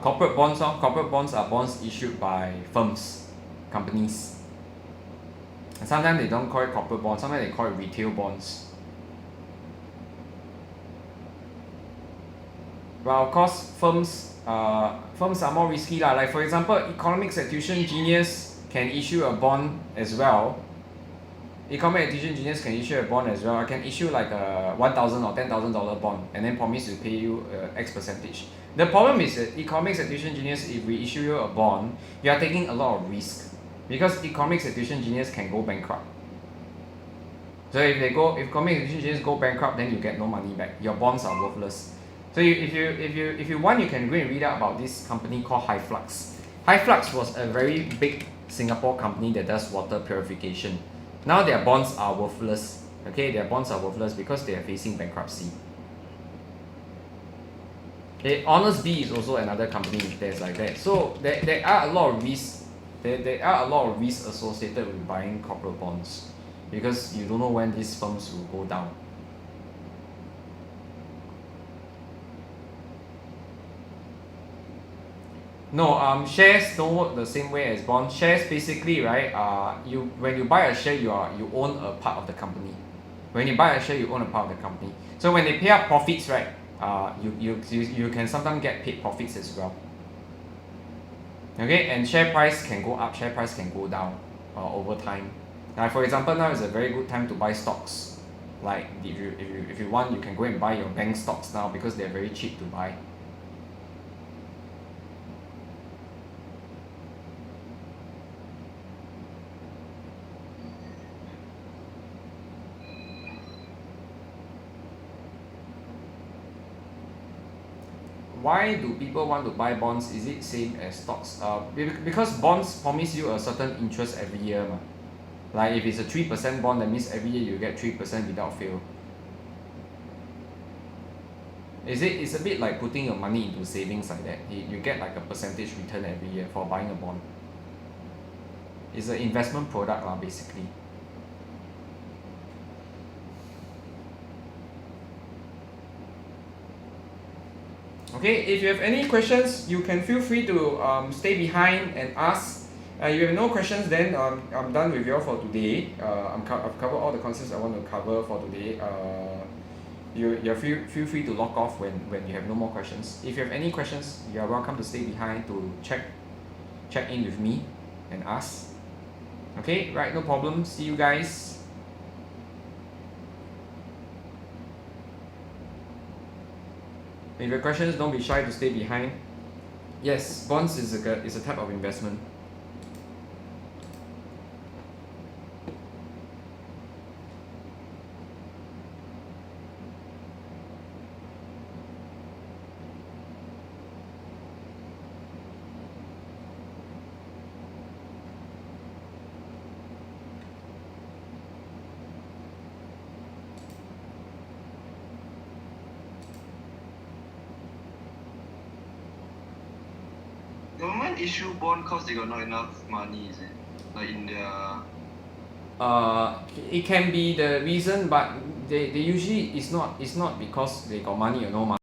Corporate bonds. Corporate bonds are bonds issued by firms, companies. And sometimes they don't call it corporate bonds, sometimes they call it retail bonds. Well, of course, firms are more risky lah. Like for example, economics at tuition genius can issue a bond as well. Economics at tuition genius can issue a bond as well. I can issue like a $1,000 or $10,000 bond and then promise to pay you X percentage. The problem is that economics at tuition genius, if we issue you a bond, you are taking a lot of risk because economics at tuition genius can go bankrupt. So if economics at tuition genius go bankrupt, then you get no money back. Your bonds are worthless. So if you want, you can go and read out about this company called Hyflux. Hyflux was a very big Singapore company that does water purification. Now their bonds are worthless. Okay, their bonds are worthless because they are facing bankruptcy. Honest Bee is also another company that's like that. So there are a lot of risks. There are a lot of risks associated with buying corporate bonds because you don't know when these firms will go down. No, shares don't work the same way as bonds. Shares basically, right? When you buy a share, you own a part of the company. When you buy a share, you own a part of the company. So when they pay out profits, right? You can sometimes get paid profits as well. Okay, and share price can go up, share price can go down over time. Like for example, now is a very good time to buy stocks. Like if you want, you can go and buy your bank stocks now because they're very cheap to buy. Why do people want to buy bonds? Is it same as stocks? Because bonds promise you a certain interest every year. Like if it's a 3% bond, that means every year you get 3% without fail. It's a bit like putting your money into savings like that. You get like a percentage return every year for buying a bond. It's an investment product basically. Okay, if you have any questions, you can feel free to stay behind and ask. If you have no questions, then I'm done with you all for today. I've covered all the concepts I want to cover for today. You feel free to log off when you have no more questions. If you have any questions, you are welcome to stay behind to check in with me and ask. Okay, right, no problem. See you guys. If you have questions, don't be shy to stay behind. Yes, bonds is a type of investment. Government issue bond cause they got not enough money, is it? Like in their... It can be the reason, but they usually it's not because they got money or no money.